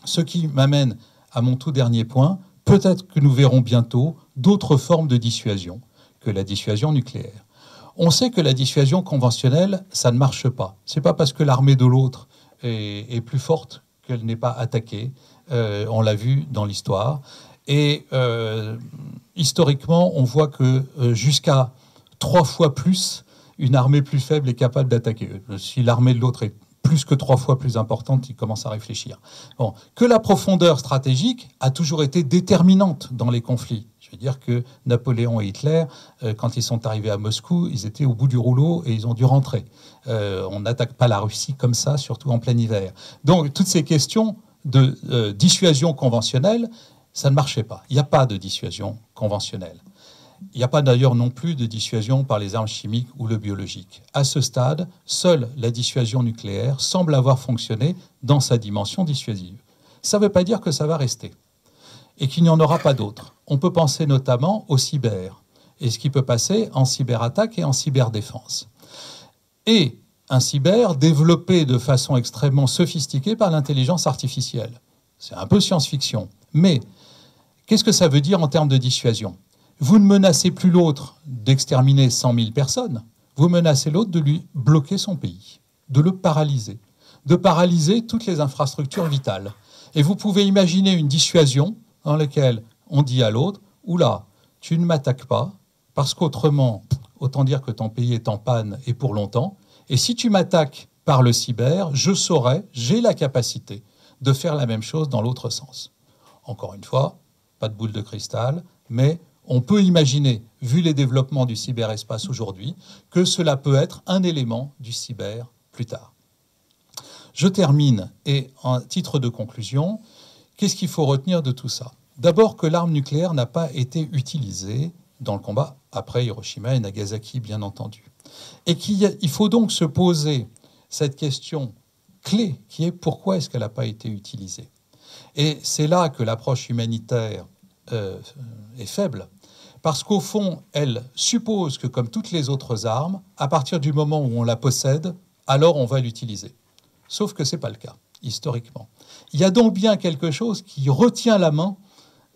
Ce qui m'amène à mon tout dernier point, peut-être que nous verrons bientôt d'autres formes de dissuasion que la dissuasion nucléaire. On sait que la dissuasion conventionnelle, ça ne marche pas. Ce n'est pas parce que l'armée de l'autre est plus forte qu'elle n'est pas attaquée. On l'a vu dans l'histoire. Et historiquement, on voit que jusqu'à 3 fois plus, une armée plus faible est capable d'attaquer. Si l'armée de l'autre est plus que 3 fois plus importante, il commence à réfléchir. Bon. Que la profondeur stratégique a toujours été déterminante dans les conflits. Je veux dire que Napoléon et Hitler, quand ils sont arrivés à Moscou, ils étaient au bout du rouleau et ils ont dû rentrer. On n'attaque pas la Russie comme ça, surtout en plein hiver. Donc toutes ces questions de dissuasion conventionnelle, ça ne marchait pas. Il n'y a pas de dissuasion conventionnelle. Il n'y a pas d'ailleurs non plus de dissuasion par les armes chimiques ou le biologique. À ce stade, seule la dissuasion nucléaire semble avoir fonctionné dans sa dimension dissuasive. Ça ne veut pas dire que ça va rester et qu'il n'y en aura pas d'autres. On peut penser notamment au cyber. et ce qui peut passer en cyberattaque et en cyberdéfense. Et un cyber développé de façon extrêmement sophistiquée par l'intelligence artificielle. C'est un peu science-fiction. Mais qu'est-ce que ça veut dire en termes de dissuasion? Vous ne menacez plus l'autre d'exterminer 100 000 personnes, vous menacez l'autre de lui bloquer son pays, de le paralyser, de paralyser toutes les infrastructures vitales. Et vous pouvez imaginer une dissuasion dans laquelle on dit à l'autre « Oula, tu ne m'attaques pas, parce qu'autrement, autant dire que ton pays est en panne et pour longtemps. Et si tu m'attaques par le cyber, je saurai, j'ai la capacité de faire la même chose dans l'autre sens. » Encore une fois, pas de boule de cristal, mais on peut imaginer, vu les développements du cyberespace aujourd'hui, que cela peut être un élément du cyber plus tard. Je termine, et en titre de conclusion, qu'est-ce qu'il faut retenir de tout ça? D'abord que l'arme nucléaire n'a pas été utilisée dans le combat après Hiroshima et Nagasaki, bien entendu. Et qu'il faut donc se poser cette question clé, qui est pourquoi est-ce qu'elle n'a pas été utilisée? Et c'est là que l'approche humanitaire est faible, parce qu'au fond, elle suppose que, comme toutes les autres armes, à partir du moment où on la possède, alors on va l'utiliser. Sauf que ce n'est pas le cas, historiquement. Il y a donc bien quelque chose qui retient la main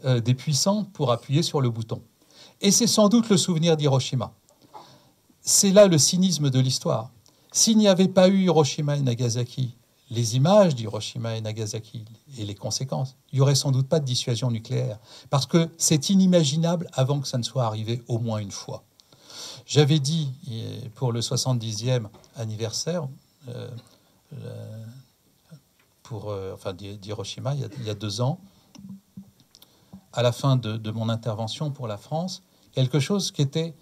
des puissants pour appuyer sur le bouton. Et c'est sans doute le souvenir d'Hiroshima. C'est là le cynisme de l'histoire. S'il n'y avait pas eu Hiroshima et Nagasaki, les images d'Hiroshima et Nagasaki et les conséquences, il n'y aurait sans doute pas de dissuasion nucléaire, parce que c'est inimaginable avant que ça ne soit arrivé au moins une fois. J'avais dit, pour le 70e anniversaire d'Hiroshima, il y a 2 ans, à la fin de mon intervention pour la France, quelque chose qui était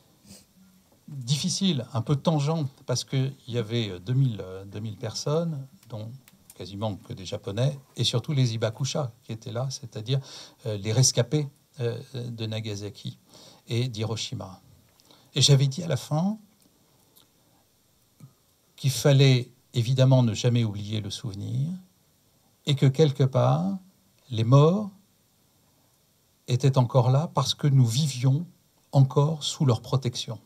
difficile, un peu tangent, parce qu'il y avait 2000 personnes, dont quasiment que des Japonais, et surtout les Hibakusha qui étaient là, c'est-à-dire les rescapés de Nagasaki et d'Hiroshima. Et j'avais dit à la fin qu'il fallait évidemment ne jamais oublier le souvenir, et que quelque part, les morts étaient encore là parce que nous vivions encore sous leur protection.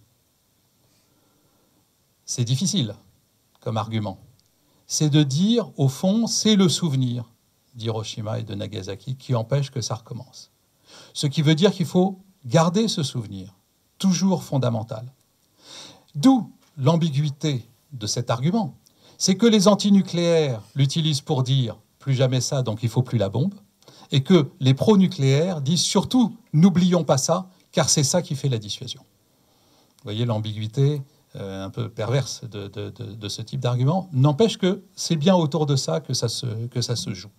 C'est difficile comme argument. C'est de dire, au fond, c'est le souvenir d'Hiroshima et de Nagasaki qui empêche que ça recommence. Ce qui veut dire qu'il faut garder ce souvenir, toujours fondamental. D'où l'ambiguïté de cet argument. C'est que les antinucléaires l'utilisent pour dire « plus jamais ça, donc il ne faut plus la bombe », et que les pro-nucléaires disent surtout « n'oublions pas ça, car c'est ça qui fait la dissuasion ». Vous voyez l'ambiguïté un peu perverse de ce type d'argument. N'empêche que c'est bien autour de ça que ça se joue.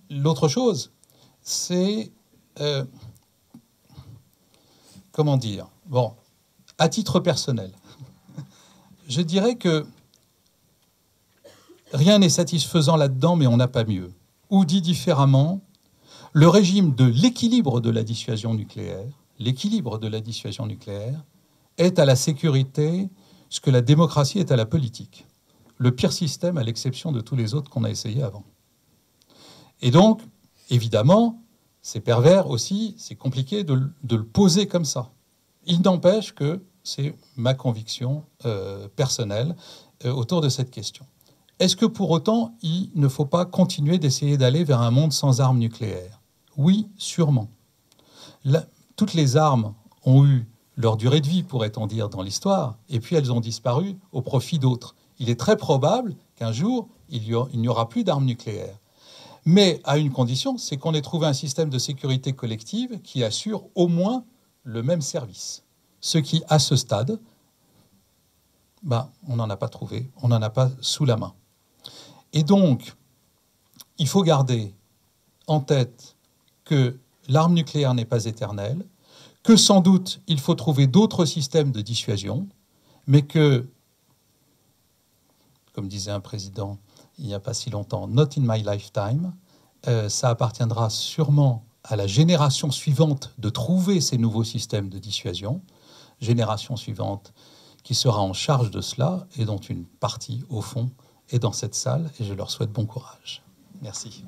L'autre chose, c'est... comment dire? Bon, à titre personnel, je dirais que rien n'est satisfaisant là-dedans, mais on n'a pas mieux. Ou dit différemment, le régime de l'équilibre de la dissuasion nucléaire, est à la sécurité ce que la démocratie est à la politique. Le pire système à l'exception de tous les autres qu'on a essayé avant. Et donc, évidemment, c'est pervers aussi, c'est compliqué de le poser comme ça. Il n'empêche que c'est ma conviction personnelle autour de cette question. Est-ce que pour autant, il ne faut pas continuer d'essayer d'aller vers un monde sans armes nucléaires? Oui, sûrement. Toutes les armes ont eu leur durée de vie, pourrait-on dire, dans l'histoire, et puis elles ont disparu au profit d'autres. Il est très probable qu'un jour, il n'y aura plus d'armes nucléaires. Mais à une condition, c'est qu'on ait trouvé un système de sécurité collective qui assure au moins le même service. Ce qui, à ce stade, on n'en a pas trouvé, on n'en a pas sous la main. Et donc, il faut garder en tête que l'arme nucléaire n'est pas éternelle, que sans doute il faut trouver d'autres systèmes de dissuasion, mais que, comme disait un président il n'y a pas si longtemps, « not in my lifetime », ça appartiendra sûrement à la génération suivante de trouver ces nouveaux systèmes de dissuasion, génération suivante qui sera en charge de cela et dont une partie, au fond, est dans cette salle, et je leur souhaite bon courage. Merci.